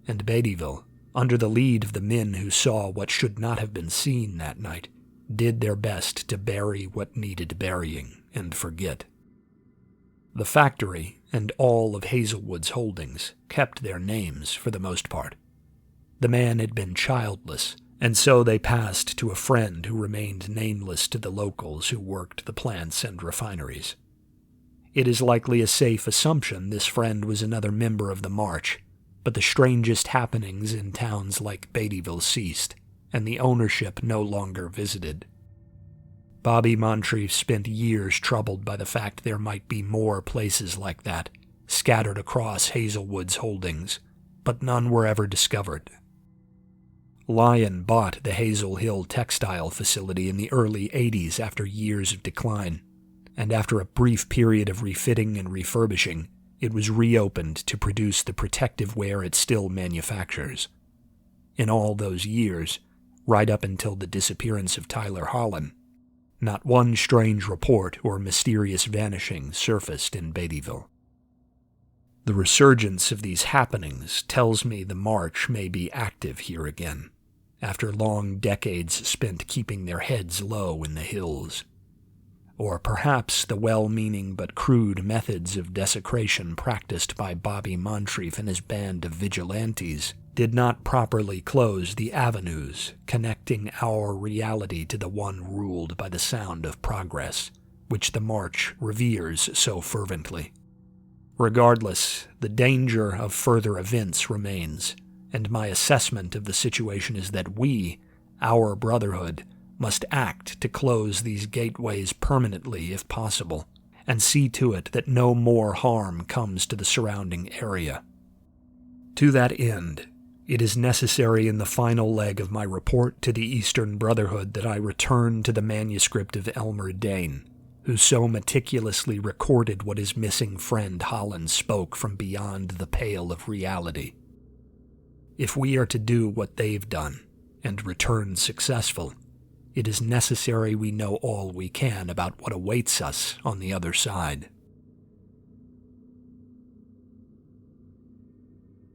A: And Beattyville, under the lead of the men who saw what should not have been seen that night, did their best to bury what needed burying and forget. The factory and all of Hazelwood's holdings kept their names for the most part. The man had been childless, and so they passed to a friend who remained nameless to the locals who worked the plants and refineries. It is likely a safe assumption this friend was another member of the March, but the strangest happenings in towns like Beattyville ceased, and the ownership no longer visited. Bobby Montree spent years troubled by the fact there might be more places like that, scattered across Hazelwood's holdings, but none were ever discovered. Lion bought the Hazel Hill textile facility in the early 80s after years of decline, and after a brief period of refitting and refurbishing, it was reopened to produce the protective wear it still manufactures. In all those years, right up until the disappearance of Tyler Hollen, not one strange report or mysterious vanishing surfaced in Beattyville. The resurgence of these happenings tells me the March may be active here again, after long decades spent keeping their heads low in the hills. Or perhaps the well-meaning but crude methods of desecration practiced by Bobby Montree and his band of vigilantes did not properly close the avenues connecting our reality to the one ruled by the sound of progress, which the March reveres so fervently. Regardless, the danger of further events remains, and my assessment of the situation is that we, our Brotherhood, must act to close these gateways permanently if possible, and see to it that no more harm comes to the surrounding area. To that end, it is necessary in the final leg of my report to the Eastern Brotherhood that I return to the manuscript of Elmer Dane, who so meticulously recorded what his missing friend Hollen spoke from beyond the pale of reality. If we are to do what they've done, and return successful, it is necessary we know all we can about what awaits us on the other side.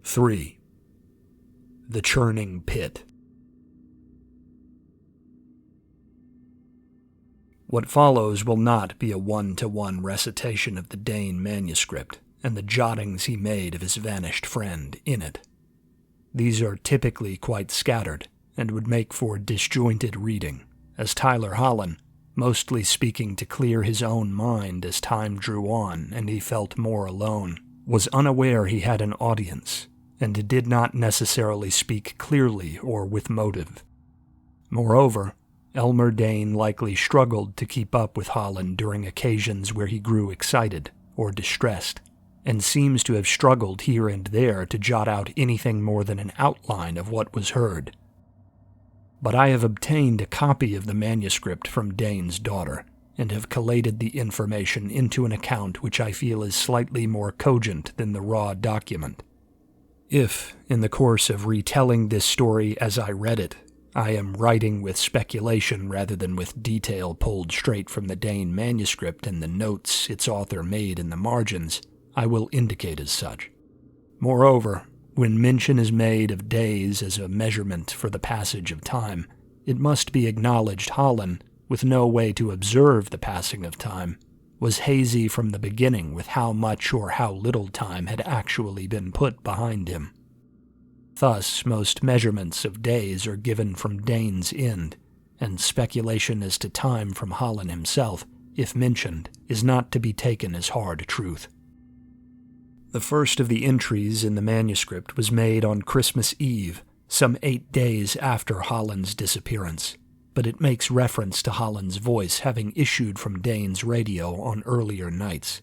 A: 3. The Churning Pit. What follows will not be a one-to-one recitation of the Dane manuscript and the jottings he made of his vanished friend in it. These are typically quite scattered and would make for disjointed reading, as Tyler Hollen, mostly speaking to clear his own mind as time drew on and he felt more alone, was unaware he had an audience, and did not necessarily speak clearly or with motive. Moreover, Elmer Dane likely struggled to keep up with Hollen during occasions where he grew excited or distressed, and seems to have struggled here and there to jot out anything more than an outline of what was heard. But I have obtained a copy of the manuscript from Dane's daughter, and have collated the information into an account which I feel is slightly more cogent than the raw document. If, in the course of retelling this story as I read it, I am writing with speculation rather than with detail pulled straight from the Dane manuscript and the notes its author made in the margins, I will indicate as such. Moreover, when mention is made of days as a measurement for the passage of time, it must be acknowledged Hollen, with no way to observe the passing of time, was hazy from the beginning with how much or how little time had actually been put behind him. Thus, most measurements of days are given from Dane's end, and speculation as to time from Hollen himself, if mentioned, is not to be taken as hard truth. The first of the entries in the manuscript was made on Christmas Eve, some 8 days after Hollen's disappearance, but it makes reference to Hollen's voice having issued from Dane's radio on earlier nights.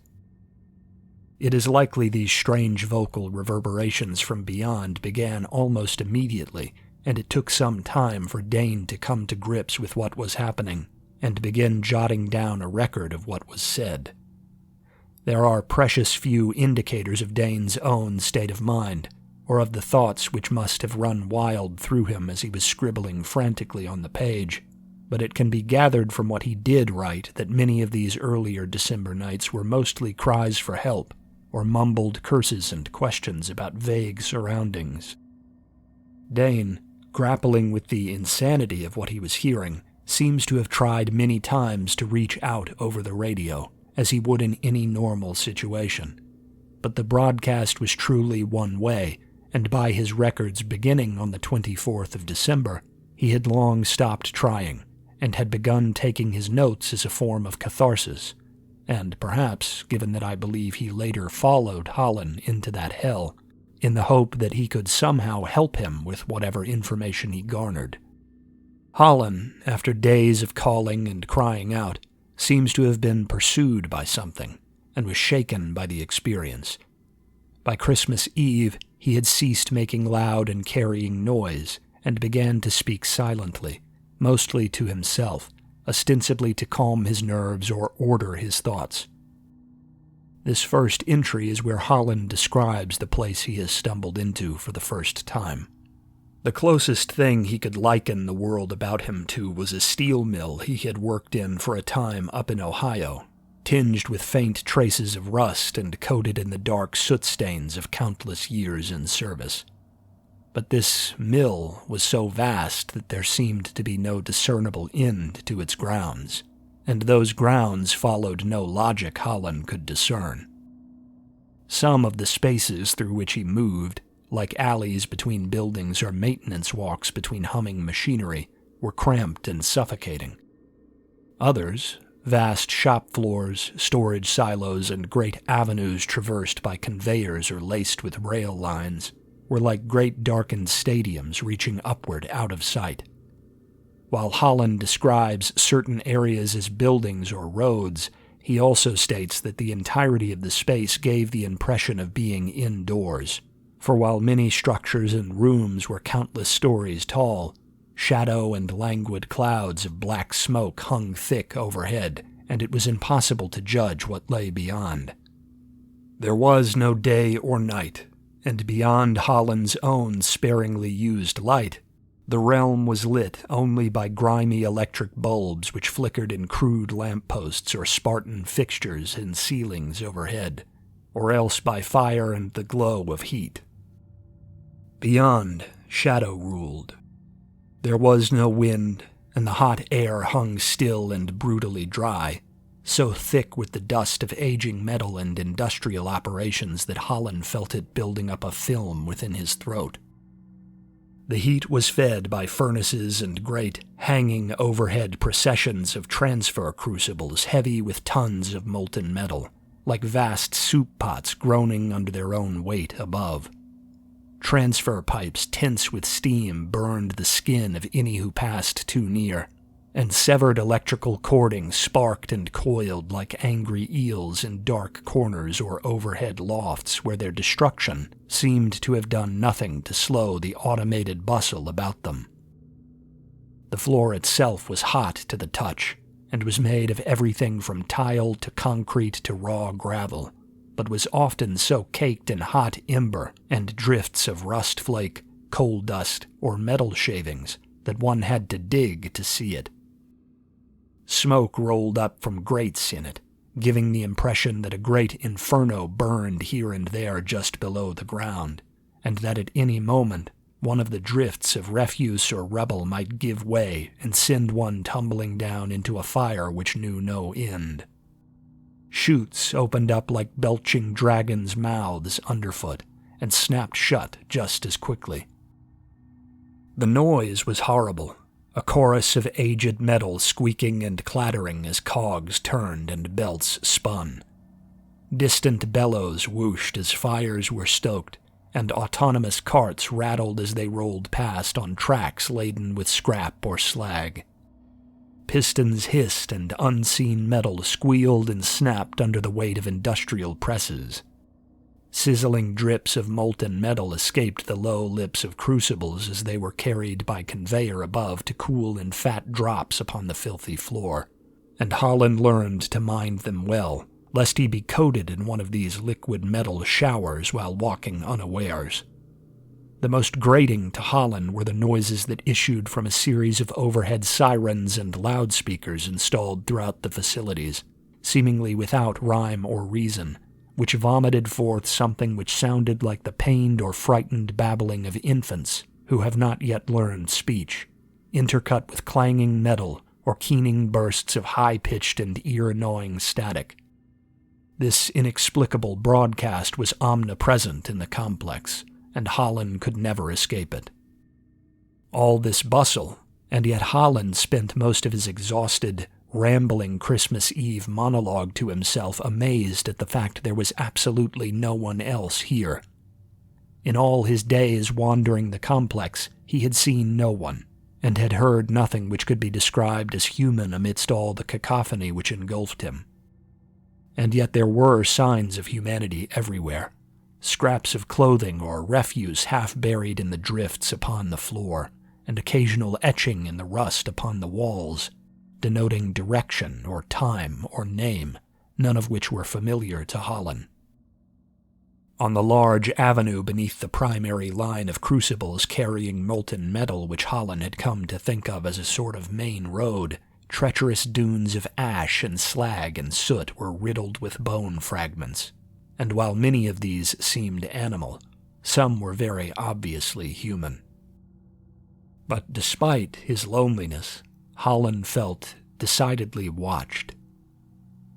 A: It is likely these strange vocal reverberations from beyond began almost immediately, and it took some time for Dane to come to grips with what was happening and begin jotting down a record of what was said. There are precious few indicators of Dane's own state of mind, or of the thoughts which must have run wild through him as he was scribbling frantically on the page, but it can be gathered from what he did write that many of these earlier December nights were mostly cries for help, or mumbled curses and questions about vague surroundings. Dane, grappling with the insanity of what he was hearing, seems to have tried many times to reach out over the radio, as he would in any normal situation. But the broadcast was truly one way, and by his records beginning on the 24th of December, he had long stopped trying, and had begun taking his notes as a form of catharsis, and perhaps, given that I believe he later followed Hollen into that hell, in the hope that he could somehow help him with whatever information he garnered. Hollen, after days of calling and crying out, seems to have been pursued by something, and was shaken by the experience. By Christmas Eve, he had ceased making loud and carrying noise, and began to speak silently, mostly to himself, ostensibly to calm his nerves or order his thoughts. This first entry is where Hollen describes the place he has stumbled into for the first time. The closest thing he could liken the world about him to was a steel mill he had worked in for a time up in Ohio, tinged with faint traces of rust and coated in the dark soot stains of countless years in service. But this mill was so vast that there seemed to be no discernible end to its grounds, and those grounds followed no logic Hollen could discern. Some of the spaces through which he moved, like alleys between buildings or maintenance walks between humming machinery, were cramped and suffocating. Others, vast shop floors, storage silos, and great avenues traversed by conveyors or laced with rail lines, were like great darkened stadiums reaching upward out of sight. While Hollen describes certain areas as buildings or roads, he also states that the entirety of the space gave the impression of being indoors, for while many structures and rooms were countless stories tall, shadow and languid clouds of black smoke hung thick overhead, and it was impossible to judge what lay beyond. There was no day or night, and beyond Hollen's own sparingly used light, the realm was lit only by grimy electric bulbs which flickered in crude lampposts or Spartan fixtures in ceilings overhead, or else by fire and the glow of heat. Beyond, shadow ruled. There was no wind, and the hot air hung still and brutally dry, so thick with the dust of aging metal and industrial operations that Hollen felt it building up a film within his throat. The heat was fed by furnaces and great, hanging overhead processions of transfer crucibles heavy with tons of molten metal, like vast soup pots groaning under their own weight above. Transfer pipes tense with steam burned the skin of any who passed too near, and severed electrical cording sparked and coiled like angry eels in dark corners or overhead lofts where their destruction seemed to have done nothing to slow the automated bustle about them. The floor itself was hot to the touch, and was made of everything from tile to concrete to raw gravel, but was often so caked in hot ember and drifts of rust flake, coal dust, or metal shavings that one had to dig to see it. Smoke rolled up from grates in it, giving the impression that a great inferno burned here and there just below the ground, and that at any moment one of the drifts of refuse or rubble might give way and send one tumbling down into a fire which knew no end. Chutes opened up like belching dragons' mouths underfoot, and snapped shut just as quickly. The noise was horrible, a chorus of aged metal squeaking and clattering as cogs turned and belts spun. Distant bellows whooshed as fires were stoked, and autonomous carts rattled as they rolled past on tracks laden with scrap or slag. Pistons hissed and unseen metal squealed and snapped under the weight of industrial presses. Sizzling drips of molten metal escaped the low lips of crucibles as they were carried by conveyor above to cool in fat drops upon the filthy floor, and Hollen learned to mind them well, lest he be coated in one of these liquid metal showers while walking unawares. The most grating to Hollen were the noises that issued from a series of overhead sirens and loudspeakers installed throughout the facilities, seemingly without rhyme or reason, which vomited forth something which sounded like the pained or frightened babbling of infants who have not yet learned speech, intercut with clanging metal or keening bursts of high-pitched and ear-gnawing static. This inexplicable broadcast was omnipresent in the complex, and Hollen could never escape it. All this bustle, and yet Hollen spent most of his exhausted, rambling Christmas Eve monologue to himself amazed at the fact there was absolutely no one else here. In all his days wandering the complex, he had seen no one, and had heard nothing which could be described as human amidst all the cacophony which engulfed him. And yet there were signs of humanity everywhere, scraps of clothing or refuse half buried in the drifts upon the floor, and occasional etching in the rust upon the walls, denoting direction or time or name, none of which were familiar to Hollen. On the large avenue beneath the primary line of crucibles carrying molten metal which Hollen had come to think of as a sort of main road, treacherous dunes of ash and slag and soot were riddled with bone fragments, and while many of these seemed animal, some were very obviously human. But despite his loneliness, Hollen felt decidedly watched.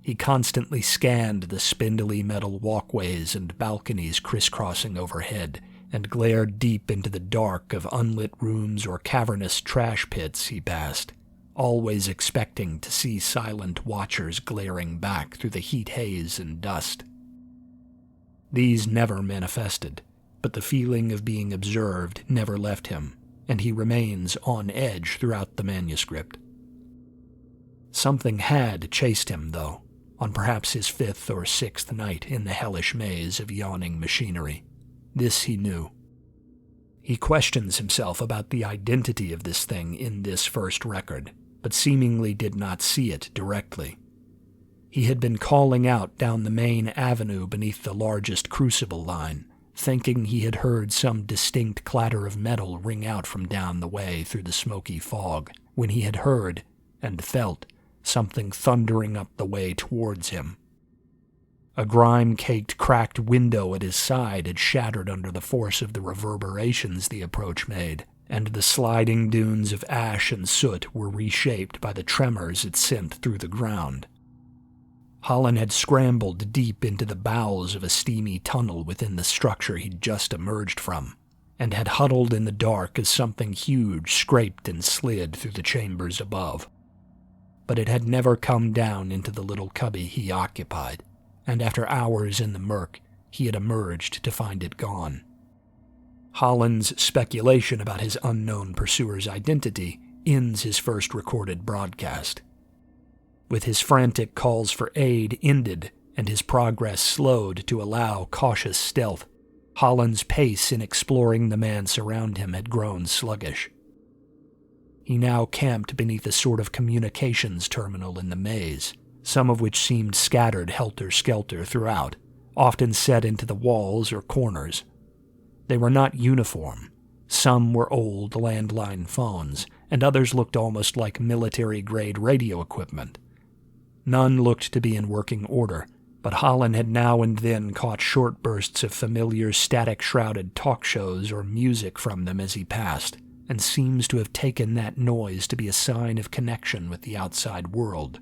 A: He constantly scanned the spindly metal walkways and balconies crisscrossing overhead, and glared deep into the dark of unlit rooms or cavernous trash pits he passed, always expecting to see silent watchers glaring back through the heat haze and dust. These never manifested, but the feeling of being observed never left him, and he remains on edge throughout the manuscript. Something had chased him, though, on perhaps his 5th or 6th night in the hellish maze of yawning machinery. This he knew. He questions himself about the identity of this thing in this first record, but seemingly did not see it directly. He had been calling out down the main avenue beneath the largest crucible line, thinking he had heard some distinct clatter of metal ring out from down the way through the smoky fog, when he had heard, and felt, something thundering up the way towards him. A grime-caked cracked window at his side had shattered under the force of the reverberations the approach made, and the sliding dunes of ash and soot were reshaped by the tremors it sent through the ground. Hollen had scrambled deep into the bowels of a steamy tunnel within the structure he'd just emerged from, and had huddled in the dark as something huge scraped and slid through the chambers above. But it had never come down into the little cubby he occupied, and after hours in the murk, he had emerged to find it gone. Hollen's speculation about his unknown pursuer's identity ends his first recorded broadcast. With his frantic calls for aid ended and his progress slowed to allow cautious stealth, Hollen's pace in exploring the manse around him had grown sluggish. He now camped beneath a sort of communications terminal in the maze, some of which seemed scattered helter-skelter throughout, often set into the walls or corners. They were not uniform. Some were old landline phones, and others looked almost like military-grade radio equipment. None looked to be in working order, but Hollen had now and then caught short bursts of familiar static-shrouded talk shows or music from them as he passed, and seems to have taken that noise to be a sign of connection with the outside world.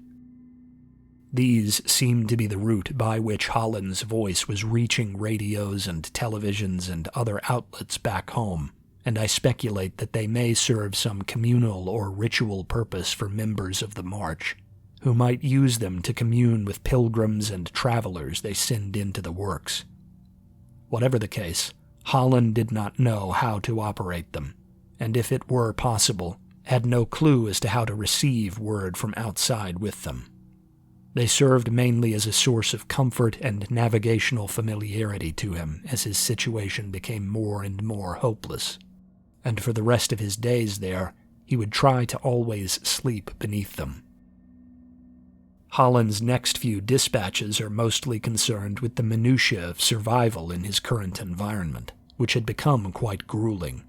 A: These seemed to be the route by which Hollen's voice was reaching radios and televisions and other outlets back home, and I speculate that they may serve some communal or ritual purpose for members of the March, who might use them to commune with pilgrims and travelers they send into the works. Whatever the case, Hollen did not know how to operate them, and if it were possible, had no clue as to how to receive word from outside with them. They served mainly as a source of comfort and navigational familiarity to him as his situation became more and more hopeless. And for the rest of his days there, he would try to always sleep beneath them. Hollen's next few dispatches are mostly concerned with the minutiae of survival in his current environment, which had become quite grueling.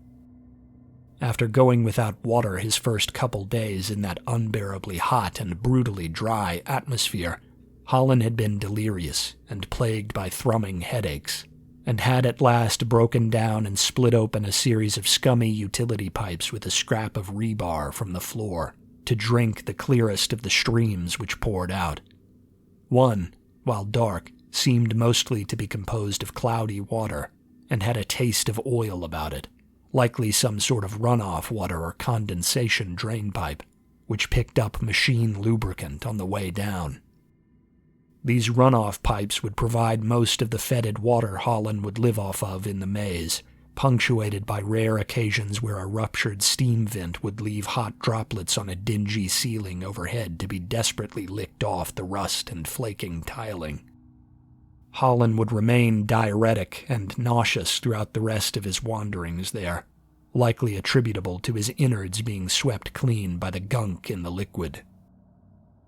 A: After going without water his first couple days in that unbearably hot and brutally dry atmosphere, Hollen had been delirious and plagued by thrumming headaches, and had at last broken down and split open a series of scummy utility pipes with a scrap of rebar from the floor to drink the clearest of the streams which poured out. One, while dark, seemed mostly to be composed of cloudy water and had a taste of oil about it, likely some sort of runoff water or condensation drain pipe, which picked up machine lubricant on the way down. These runoff pipes would provide most of the fetid water Hollen would live off of in the maze, punctuated by rare occasions where a ruptured steam vent would leave hot droplets on a dingy ceiling overhead to be desperately licked off the rust and flaking tiling. Hollen would remain diuretic and nauseous throughout the rest of his wanderings there, likely attributable to his innards being swept clean by the gunk in the liquid.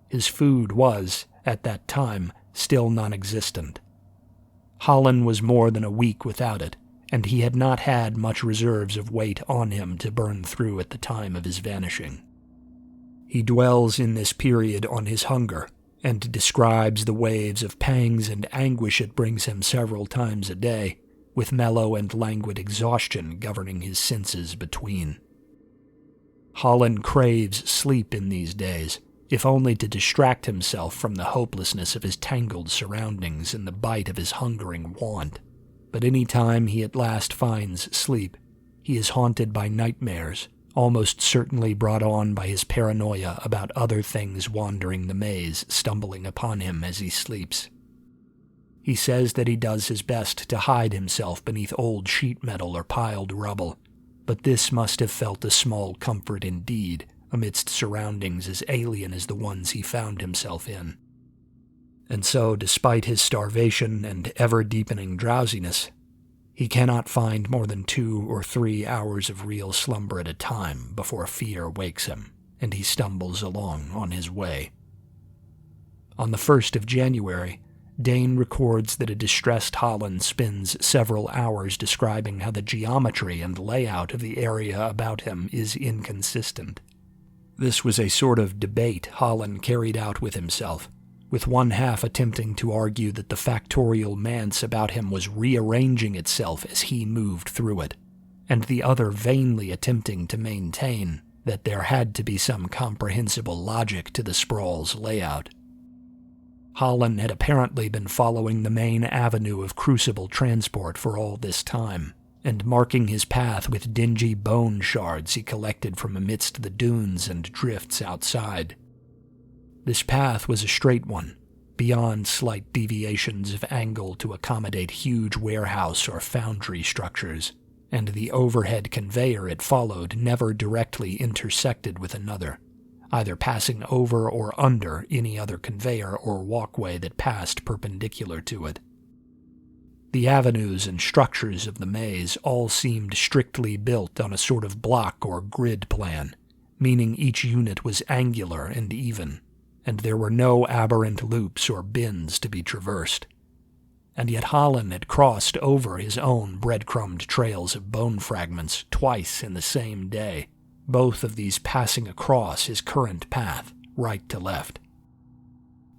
A: His food was, at that time, still non-existent. Hollen was more than a week without it, and he had not had much reserves of weight on him to burn through at the time of his vanishing. He dwells in this period on his hunger, and describes the waves of pangs and anguish it brings him several times a day, with mellow and languid exhaustion governing his senses between. Hollen craves sleep in these days, if only to distract himself from the hopelessness of his tangled surroundings and the bite of his hungering want. But any time he at last finds sleep, he is haunted by nightmares, almost certainly brought on by his paranoia about other things wandering the maze, stumbling upon him as he sleeps. He says that he does his best to hide himself beneath old sheet metal or piled rubble, but this must have felt a small comfort indeed, amidst surroundings as alien as the ones he found himself in. And so, despite his starvation and ever-deepening drowsiness, he cannot find more than 2 or 3 hours of real slumber at a time before fear wakes him, and he stumbles along on his way. On the 1st of January, Dane records that a distressed Hollen spends several hours describing how the geometry and layout of the area about him is inconsistent. This was a sort of debate Hollen carried out with himself, with one half attempting to argue that the factorial manse about him was rearranging itself as he moved through it, and the other vainly attempting to maintain that there had to be some comprehensible logic to the sprawl's layout. Hollen had apparently been following the main avenue of crucible transport for all this time, and marking his path with dingy bone shards he collected from amidst the dunes and drifts outside. This path was a straight one, beyond slight deviations of angle to accommodate huge warehouse or foundry structures, and the overhead conveyor it followed never directly intersected with another, either passing over or under any other conveyor or walkway that passed perpendicular to it. The avenues and structures of the maze all seemed strictly built on a sort of block or grid plan, meaning each unit was angular and even, and there were no aberrant loops or bends to be traversed. And yet Hollen had crossed over his own breadcrumbed trails of bone fragments twice in the same day, both of these passing across his current path, right to left.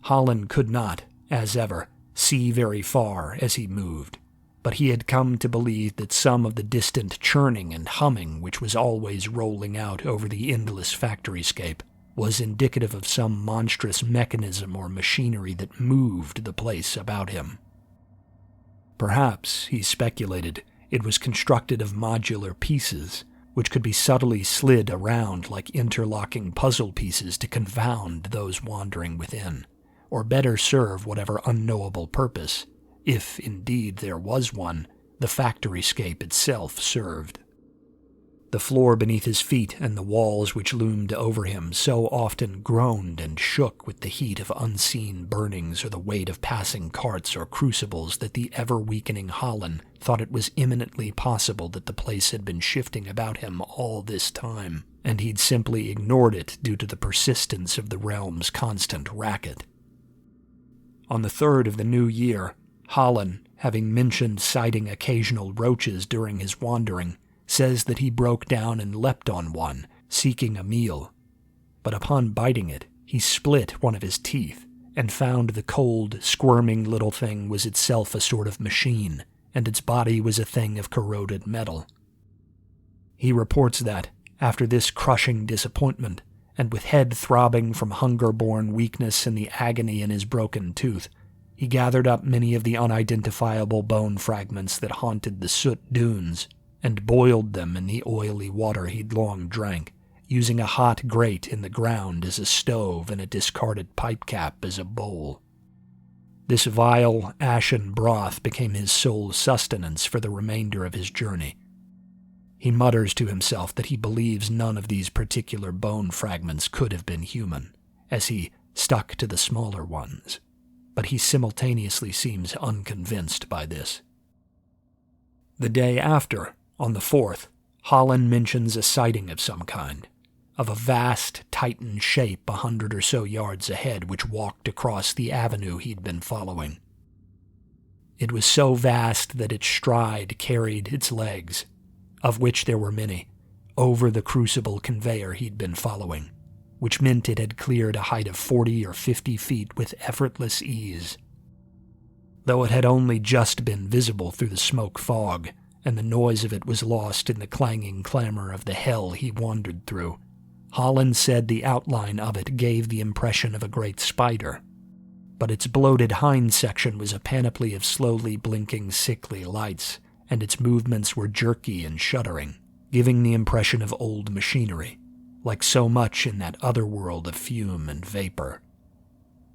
A: Hollen could not, as ever, see very far as he moved, but he had come to believe that some of the distant churning and humming which was always rolling out over the endless factoryscape was indicative of some monstrous mechanism or machinery that moved the place about him. Perhaps, he speculated, it was constructed of modular pieces, which could be subtly slid around like interlocking puzzle pieces to confound those wandering within, or better serve whatever unknowable purpose, if indeed there was one, the factoryscape itself served. The floor beneath his feet and the walls which loomed over him so often groaned and shook with the heat of unseen burnings or the weight of passing carts or crucibles that the ever-weakening Hollen thought it was imminently possible that the place had been shifting about him all this time, and he'd simply ignored it due to the persistence of the realm's constant racket. On the 3rd of the new year, Hollen, having mentioned sighting occasional roaches during his wandering, says that he broke down and leapt on one, seeking a meal. But upon biting it, he split one of his teeth, and found the cold, squirming little thing was itself a sort of machine, and its body was a thing of corroded metal. He reports that, after this crushing disappointment, and with head throbbing from hunger-born weakness and the agony in his broken tooth, he gathered up many of the unidentifiable bone fragments that haunted the soot dunes, and boiled them in the oily water he'd long drank, using a hot grate in the ground as a stove and a discarded pipe cap as a bowl. This vile, ashen broth became his sole sustenance for the remainder of his journey. He mutters to himself that he believes none of these particular bone fragments could have been human, as he stuck to the smaller ones, but he simultaneously seems unconvinced by this. The day after, on the 4th, Hollen mentions a sighting of some kind, of a vast Titan shape 100 or so yards ahead which walked across the avenue he'd been following. It was so vast that its stride carried its legs, of which there were many, over the crucible conveyor he'd been following, which meant it had cleared a height of 40 or 50 feet with effortless ease. Though it had only just been visible through the smoke fog, and the noise of it was lost in the clanging clamor of the hell he wandered through, Hollen said the outline of it gave the impression of a great spider, but its bloated hind section was a panoply of slowly blinking sickly lights, and its movements were jerky and shuddering, giving the impression of old machinery, like so much in that other world of fume and vapor.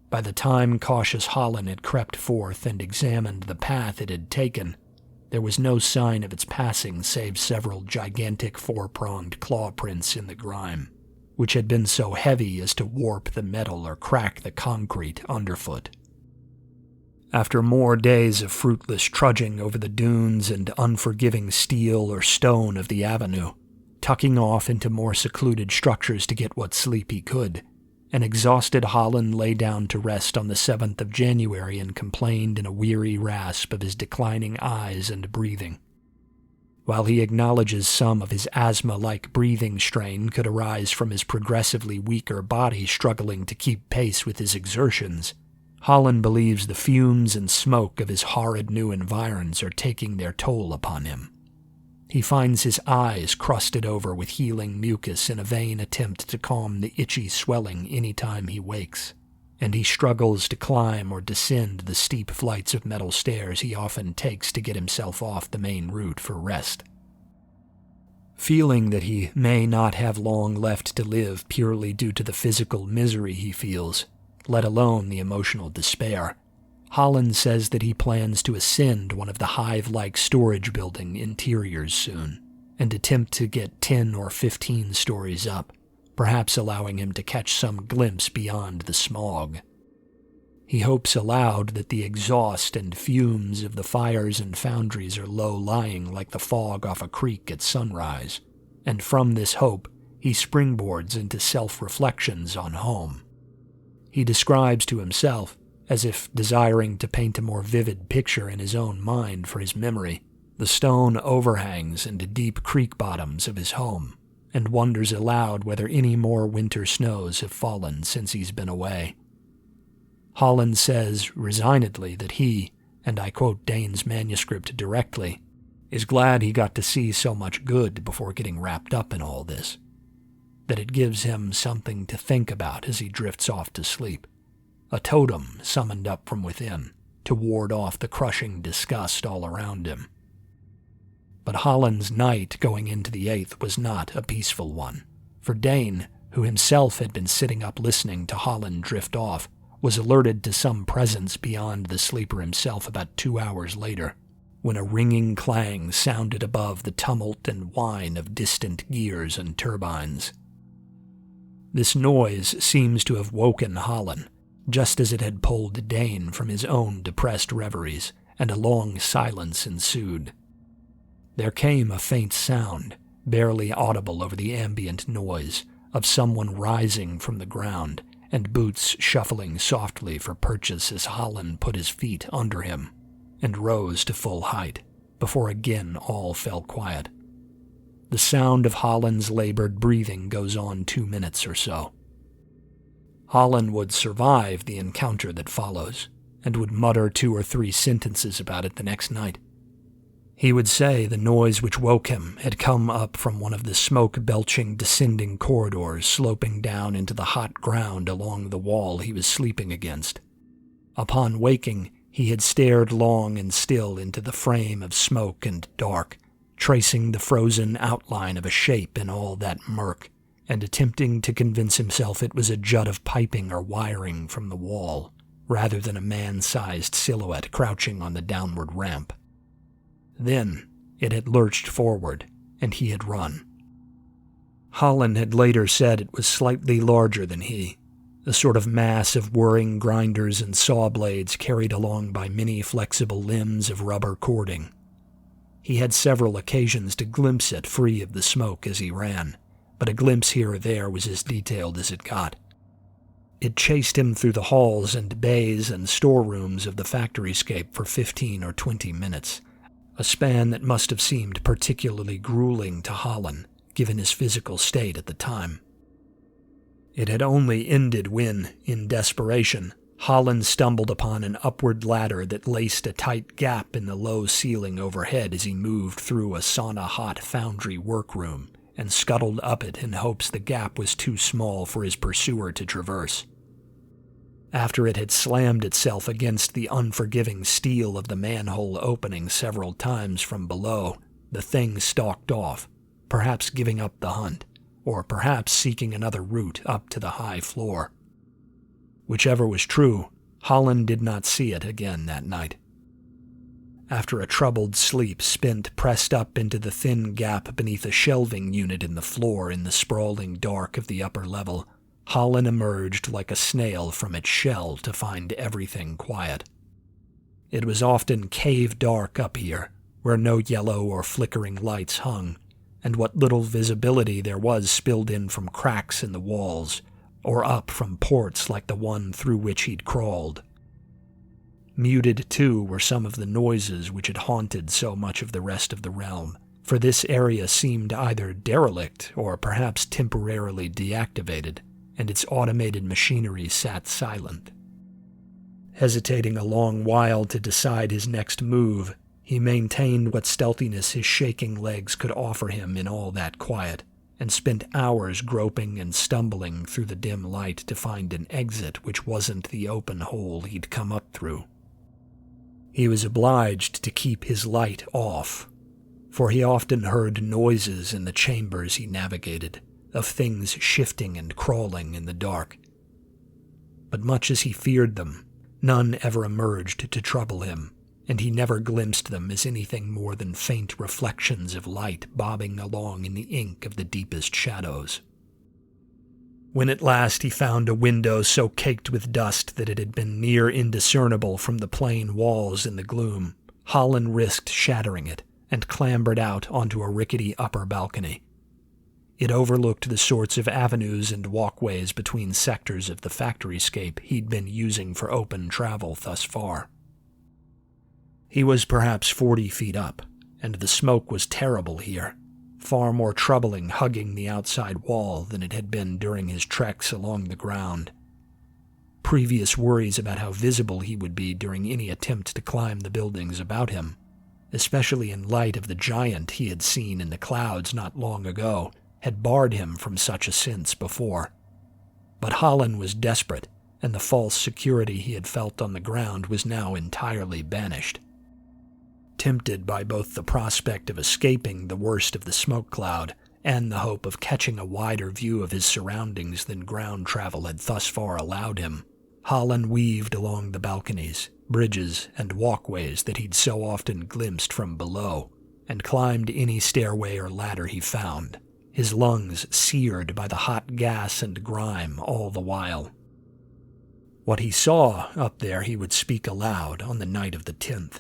A: By the time cautious Hollen had crept forth and examined the path it had taken, there was no sign of its passing save several gigantic four-pronged claw prints in the grime, which had been so heavy as to warp the metal or crack the concrete underfoot. After more days of fruitless trudging over the dunes and unforgiving steel or stone of the avenue, tucking off into more secluded structures to get what sleep he could, an exhausted Hollen lay down to rest on the 7th of January and complained in a weary rasp of his declining eyes and breathing. While he acknowledges some of his asthma-like breathing strain could arise from his progressively weaker body struggling to keep pace with his exertions, Hollen believes the fumes and smoke of his horrid new environs are taking their toll upon him. He finds his eyes crusted over with healing mucus in a vain attempt to calm the itchy swelling any time he wakes, and he struggles to climb or descend the steep flights of metal stairs he often takes to get himself off the main route for rest. Feeling that he may not have long left to live purely due to the physical misery he feels, let alone the emotional despair, Hollen says that he plans to ascend one of the hive-like storage building interiors soon, and attempt to get 10 or 15 stories up, perhaps allowing him to catch some glimpse beyond the smog. He hopes aloud that the exhaust and fumes of the fires and foundries are low-lying like the fog off a creek at sunrise, and from this hope he springboards into self-reflections on home. He describes to himself, as if desiring to paint a more vivid picture in his own mind for his memory, the stone overhangs and deep creek bottoms of his home, and wonders aloud whether any more winter snows have fallen since he's been away. Hollen says resignedly that he, and I quote Dane's manuscript directly, is glad he got to see so much good before getting wrapped up in all this, that it gives him something to think about as he drifts off to sleep. A totem summoned up from within to ward off the crushing disgust all around him. But Hollen's night going into the 8th was not a peaceful one, for Dane, who himself had been sitting up listening to Hollen drift off, was alerted to some presence beyond the sleeper himself about 2 hours later. when a ringing clang sounded above the tumult and whine of distant gears and turbines. This noise seems to have woken Hollen, just as it had pulled Dane from his own depressed reveries, and a long silence ensued. There came a faint sound, barely audible over the ambient noise, of someone rising from the ground, and boots shuffling softly for purchase as Hollen put his feet under him, and rose to full height, before again all fell quiet. The sound of Hollen's labored breathing goes on 2 minutes or so. Hollen would survive the encounter that follows, and would mutter 2 or 3 sentences about it the next night. He would say the noise which woke him had come up from one of the smoke-belching descending corridors sloping down into the hot ground along the wall he was sleeping against. Upon waking, he had stared long and still into the frame of smoke and dark, tracing the frozen outline of a shape in all that murk, and attempting to convince himself it was a jut of piping or wiring from the wall, rather than a man-sized silhouette crouching on the downward ramp. Then it had lurched forward, and he had run. Hollen had later said it was slightly larger than he, a sort of mass of whirring grinders and saw blades carried along by many flexible limbs of rubber cording. He had several occasions to glimpse it free of the smoke as he ran, but a glimpse here or there was as detailed as it got. It chased him through the halls and bays and storerooms of the factoryscape for 15 or 20 minutes, a span that must have seemed particularly grueling to Hollen, given his physical state at the time. It had only ended when, in desperation, Hollen stumbled upon an upward ladder that laced a tight gap in the low ceiling overhead as he moved through a sauna-hot foundry workroom, and scuttled up it in hopes the gap was too small for his pursuer to traverse. After it had slammed itself against the unforgiving steel of the manhole opening several times from below, the thing stalked off, perhaps giving up the hunt, or perhaps seeking another route up to the high floor. Whichever was true, Hollen did not see it again that night. After a troubled sleep spent pressed up into the thin gap beneath a shelving unit in the floor in the sprawling dark of the upper level, Hollen emerged like a snail from its shell to find everything quiet. It was often cave dark up here, where no yellow or flickering lights hung, and what little visibility there was spilled in from cracks in the walls, or up from ports like the one through which he'd crawled. Muted, too, were some of the noises which had haunted so much of the rest of the realm, for this area seemed either derelict or perhaps temporarily deactivated, and its automated machinery sat silent. Hesitating a long while to decide his next move, he maintained what stealthiness his shaking legs could offer him in all that quiet, and spent hours groping and stumbling through the dim light to find an exit which wasn't the open hole he'd come up through. He was obliged to keep his light off, for he often heard noises in the chambers he navigated, of things shifting and crawling in the dark. But much as he feared them, none ever emerged to trouble him, and he never glimpsed them as anything more than faint reflections of light bobbing along in the ink of the deepest shadows. When at last he found a window so caked with dust that it had been near indiscernible from the plain walls in the gloom, Hollen risked shattering it and clambered out onto a rickety upper balcony. It overlooked the sorts of avenues and walkways between sectors of the factoryscape he'd been using for open travel thus far. He was perhaps 40 feet up, and the smoke was terrible here, far more troubling hugging the outside wall than it had been during his treks along the ground. Previous worries about how visible he would be during any attempt to climb the buildings about him, especially in light of the giant he had seen in the clouds not long ago, had barred him from such ascents before. But Hollen was desperate, and the false security he had felt on the ground was now entirely banished. Tempted by both the prospect of escaping the worst of the smoke cloud and the hope of catching a wider view of his surroundings than ground travel had thus far allowed him, Hollen weaved along the balconies, bridges, and walkways that he'd so often glimpsed from below, and climbed any stairway or ladder he found, his lungs seared by the hot gas and grime all the while. What he saw up there he would speak aloud on the night of the 10th.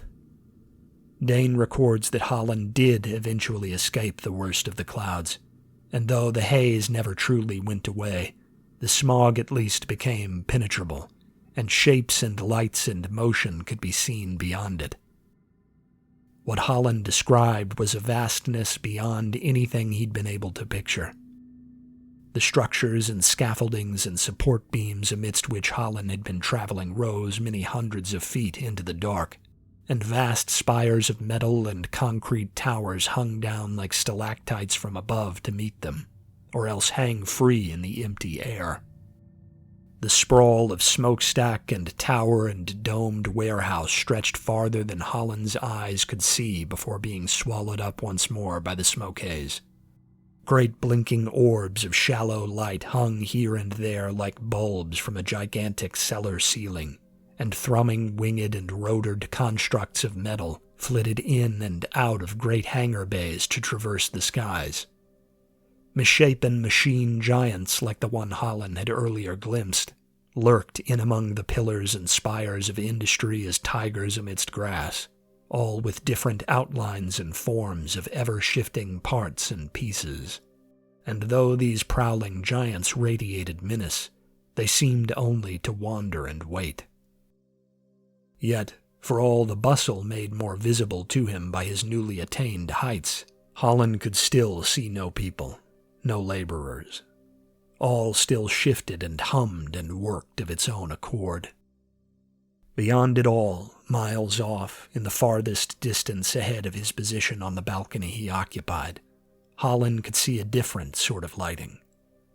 A: Dane records that Hollen did eventually escape the worst of the clouds, and though the haze never truly went away, the smog at least became penetrable, and shapes and lights and motion could be seen beyond it. What Hollen described was a vastness beyond anything he'd been able to picture. The structures and scaffoldings and support beams amidst which Hollen had been traveling rose many hundreds of feet into the dark, and vast spires of metal and concrete towers hung down like stalactites from above to meet them, or else hang free in the empty air. The sprawl of smokestack and tower and domed warehouse stretched farther than Hollen's eyes could see before being swallowed up once more by the smoke haze. Great blinking orbs of shallow light hung here and there like bulbs from a gigantic cellar ceiling, and thrumming winged and rotored constructs of metal flitted in and out of great hangar bays to traverse the skies. Misshapen machine giants like the one Hollen had earlier glimpsed lurked in among the pillars and spires of industry as tigers amidst grass, all with different outlines and forms of ever-shifting parts and pieces. And though these prowling giants radiated menace, they seemed only to wander and wait. Yet, for all the bustle made more visible to him by his newly attained heights, Hollen could still see no people, no laborers. All still shifted and hummed and worked of its own accord. Beyond it all, miles off, in the farthest distance ahead of his position on the balcony he occupied, Hollen could see a different sort of lighting,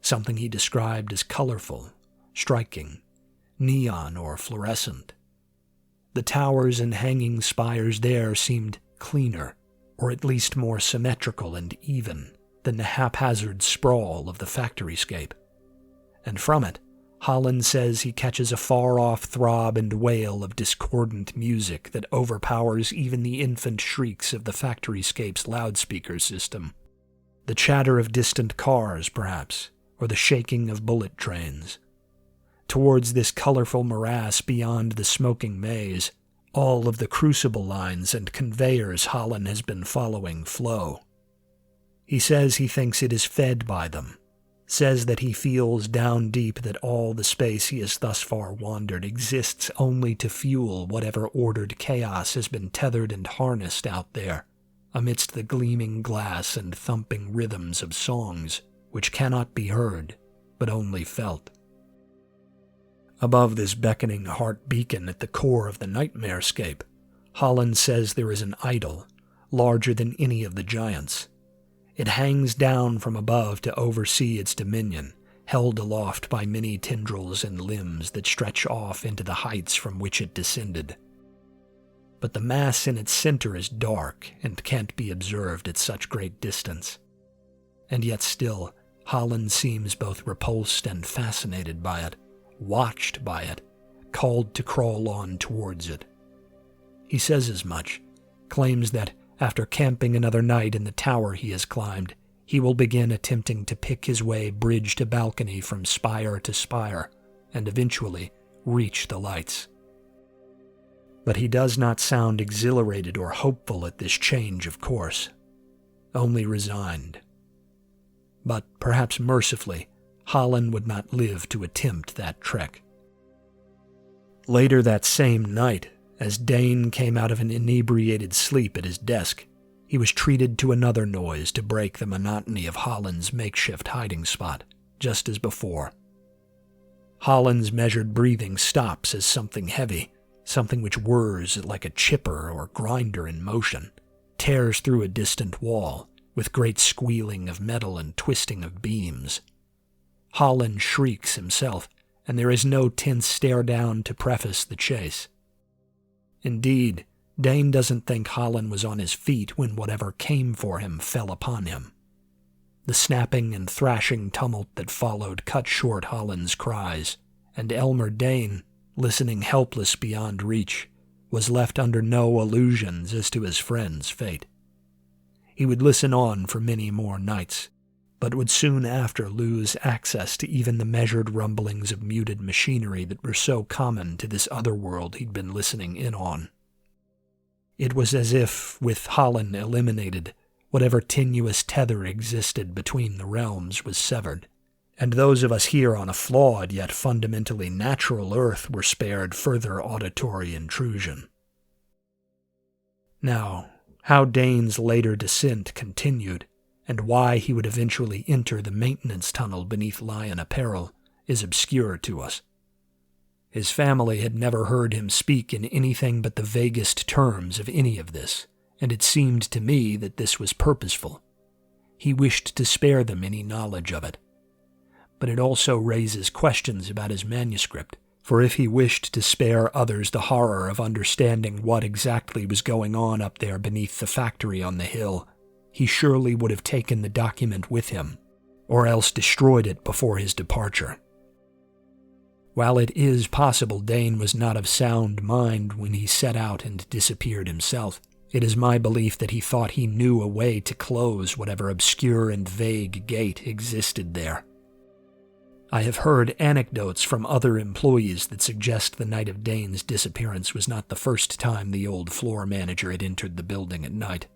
A: something he described as colorful, striking, neon or fluorescent. The towers and hanging spires there seemed cleaner, or at least more symmetrical and even, than the haphazard sprawl of the factoryscape. And from it, Hollen says he catches a far-off throb and wail of discordant music that overpowers even the infant shrieks of the factoryscape's loudspeaker system. The chatter of distant cars, perhaps, or the shaking of bullet trains. Towards this colorful morass beyond the smoking maze, all of the crucible lines and conveyors Hollen has been following flow. He says he thinks it is fed by them, says that he feels down deep that all the space he has thus far wandered exists only to fuel whatever ordered chaos has been tethered and harnessed out there, amidst the gleaming glass and thumping rhythms of songs which cannot be heard, but only felt. Above this beckoning heart beacon at the core of the nightmarescape, Hollen says there is an idol, larger than any of the giants. It hangs down from above to oversee its dominion, held aloft by many tendrils and limbs that stretch off into the heights from which it descended. But the mass in its center is dark and can't be observed at such great distance. And yet still, Hollen seems both repulsed and fascinated by it, watched by it, called to crawl on towards it. He says as much, claims that, after camping another night in the tower he has climbed, he will begin attempting to pick his way bridge to balcony from spire to spire, and eventually reach the lights. But he does not sound exhilarated or hopeful at this change of course, only resigned. But perhaps mercifully, Hollen would not live to attempt that trek. Later that same night, as Dane came out of an inebriated sleep at his desk, he was treated to another noise to break the monotony of Hollen's makeshift hiding spot, just as before. Hollen's measured breathing stops as something heavy, something which whirs like a chipper or grinder in motion, tears through a distant wall, with great squealing of metal and twisting of beams. Hollen shrieks himself, and there is no tense stare-down to preface the chase. Indeed, Dane doesn't think Hollen was on his feet when whatever came for him fell upon him. The snapping and thrashing tumult that followed cut short Hollen's cries, and Elmer Dane, listening helpless beyond reach, was left under no illusions as to his friend's fate. He would listen on for many more nights, but would soon after lose access to even the measured rumblings of muted machinery that were so common to this other world he'd been listening in on. It was as if, with Hollen eliminated, whatever tenuous tether existed between the realms was severed, and those of us here on a flawed yet fundamentally natural Earth were spared further auditory intrusion. Now, how Dane's later descent continued, and why he would eventually enter the maintenance tunnel beneath Lion Apparel, is obscure to us. His family had never heard him speak in anything but the vaguest terms of any of this, and it seemed to me that this was purposeful. He wished to spare them any knowledge of it. But it also raises questions about his manuscript, for if he wished to spare others the horror of understanding what exactly was going on up there beneath the factory on the hill, he surely would have taken the document with him, or else destroyed it before his departure. While it is possible Dane was not of sound mind when he set out and disappeared himself, it is my belief that he thought he knew a way to close whatever obscure and vague gate existed there. I have heard anecdotes from other employees that suggest the night of Dane's disappearance was not the first time the old floor manager had entered the building at night.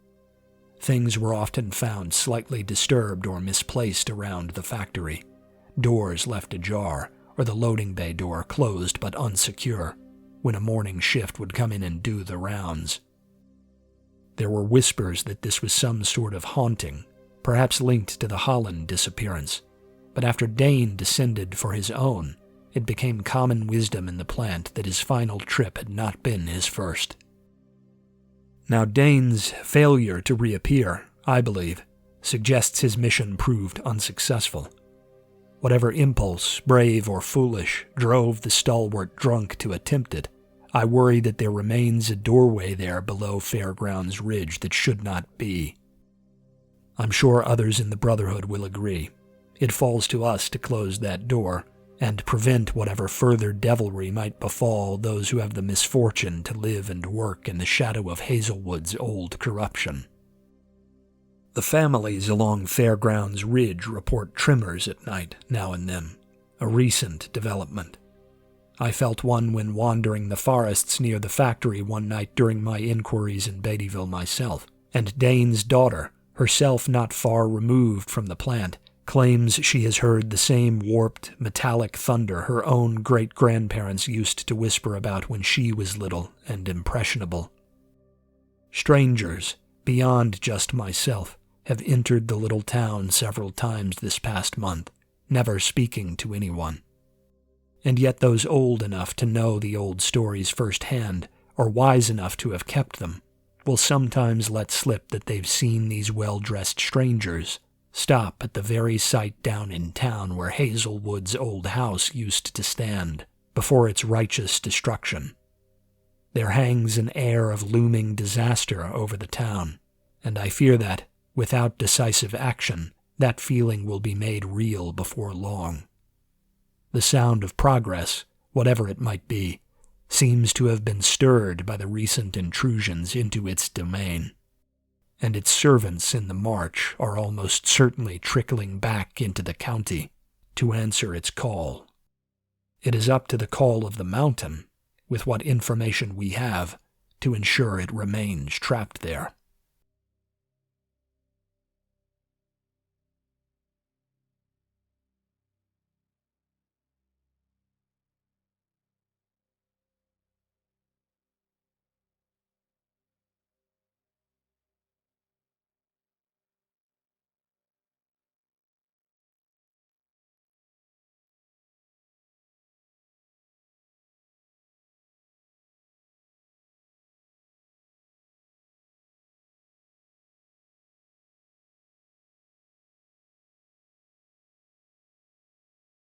A: Things were often found slightly disturbed or misplaced around the factory, doors left ajar, or the loading bay door closed but unsecure, when a morning shift would come in and do the rounds. There were whispers that this was some sort of haunting, perhaps linked to the Hollen disappearance, but after Dane descended for his own, it became common wisdom in the plant that his final trip had not been his first. Now Dane's failure to reappear, I believe, suggests his mission proved unsuccessful. Whatever impulse, brave or foolish, drove the stalwart drunk to attempt it, I worry that there remains a doorway there below Fairgrounds Ridge that should not be. I'm sure others in the Brotherhood will agree. It falls to us to close that door and prevent whatever further devilry might befall those who have the misfortune to live and work in the shadow of Hazelwood's old corruption. The families along Fairgrounds Ridge report tremors at night, now and then, a recent development. I felt one when wandering the forests near the factory one night during my inquiries in Beattyville myself, and Dane's daughter, herself not far removed from the plant, claims she has heard the same warped, metallic thunder her own great-grandparents used to whisper about when she was little and impressionable. Strangers, beyond just myself, have entered the little town several times this past month, never speaking to anyone. And yet those old enough to know the old stories firsthand, or wise enough to have kept them, will sometimes let slip that they've seen these well-dressed strangers stop at the very site down in town where Hazelwood's old house used to stand, before its righteous destruction. There hangs an air of looming disaster over the town, and I fear that, without decisive action, that feeling will be made real before long. The sound of progress, whatever it might be, seems to have been stirred by the recent intrusions into its domain, and its servants in the march are almost certainly trickling back into the county to answer its call. It is up to the call of the mountain, with what information we have, to ensure it remains trapped there.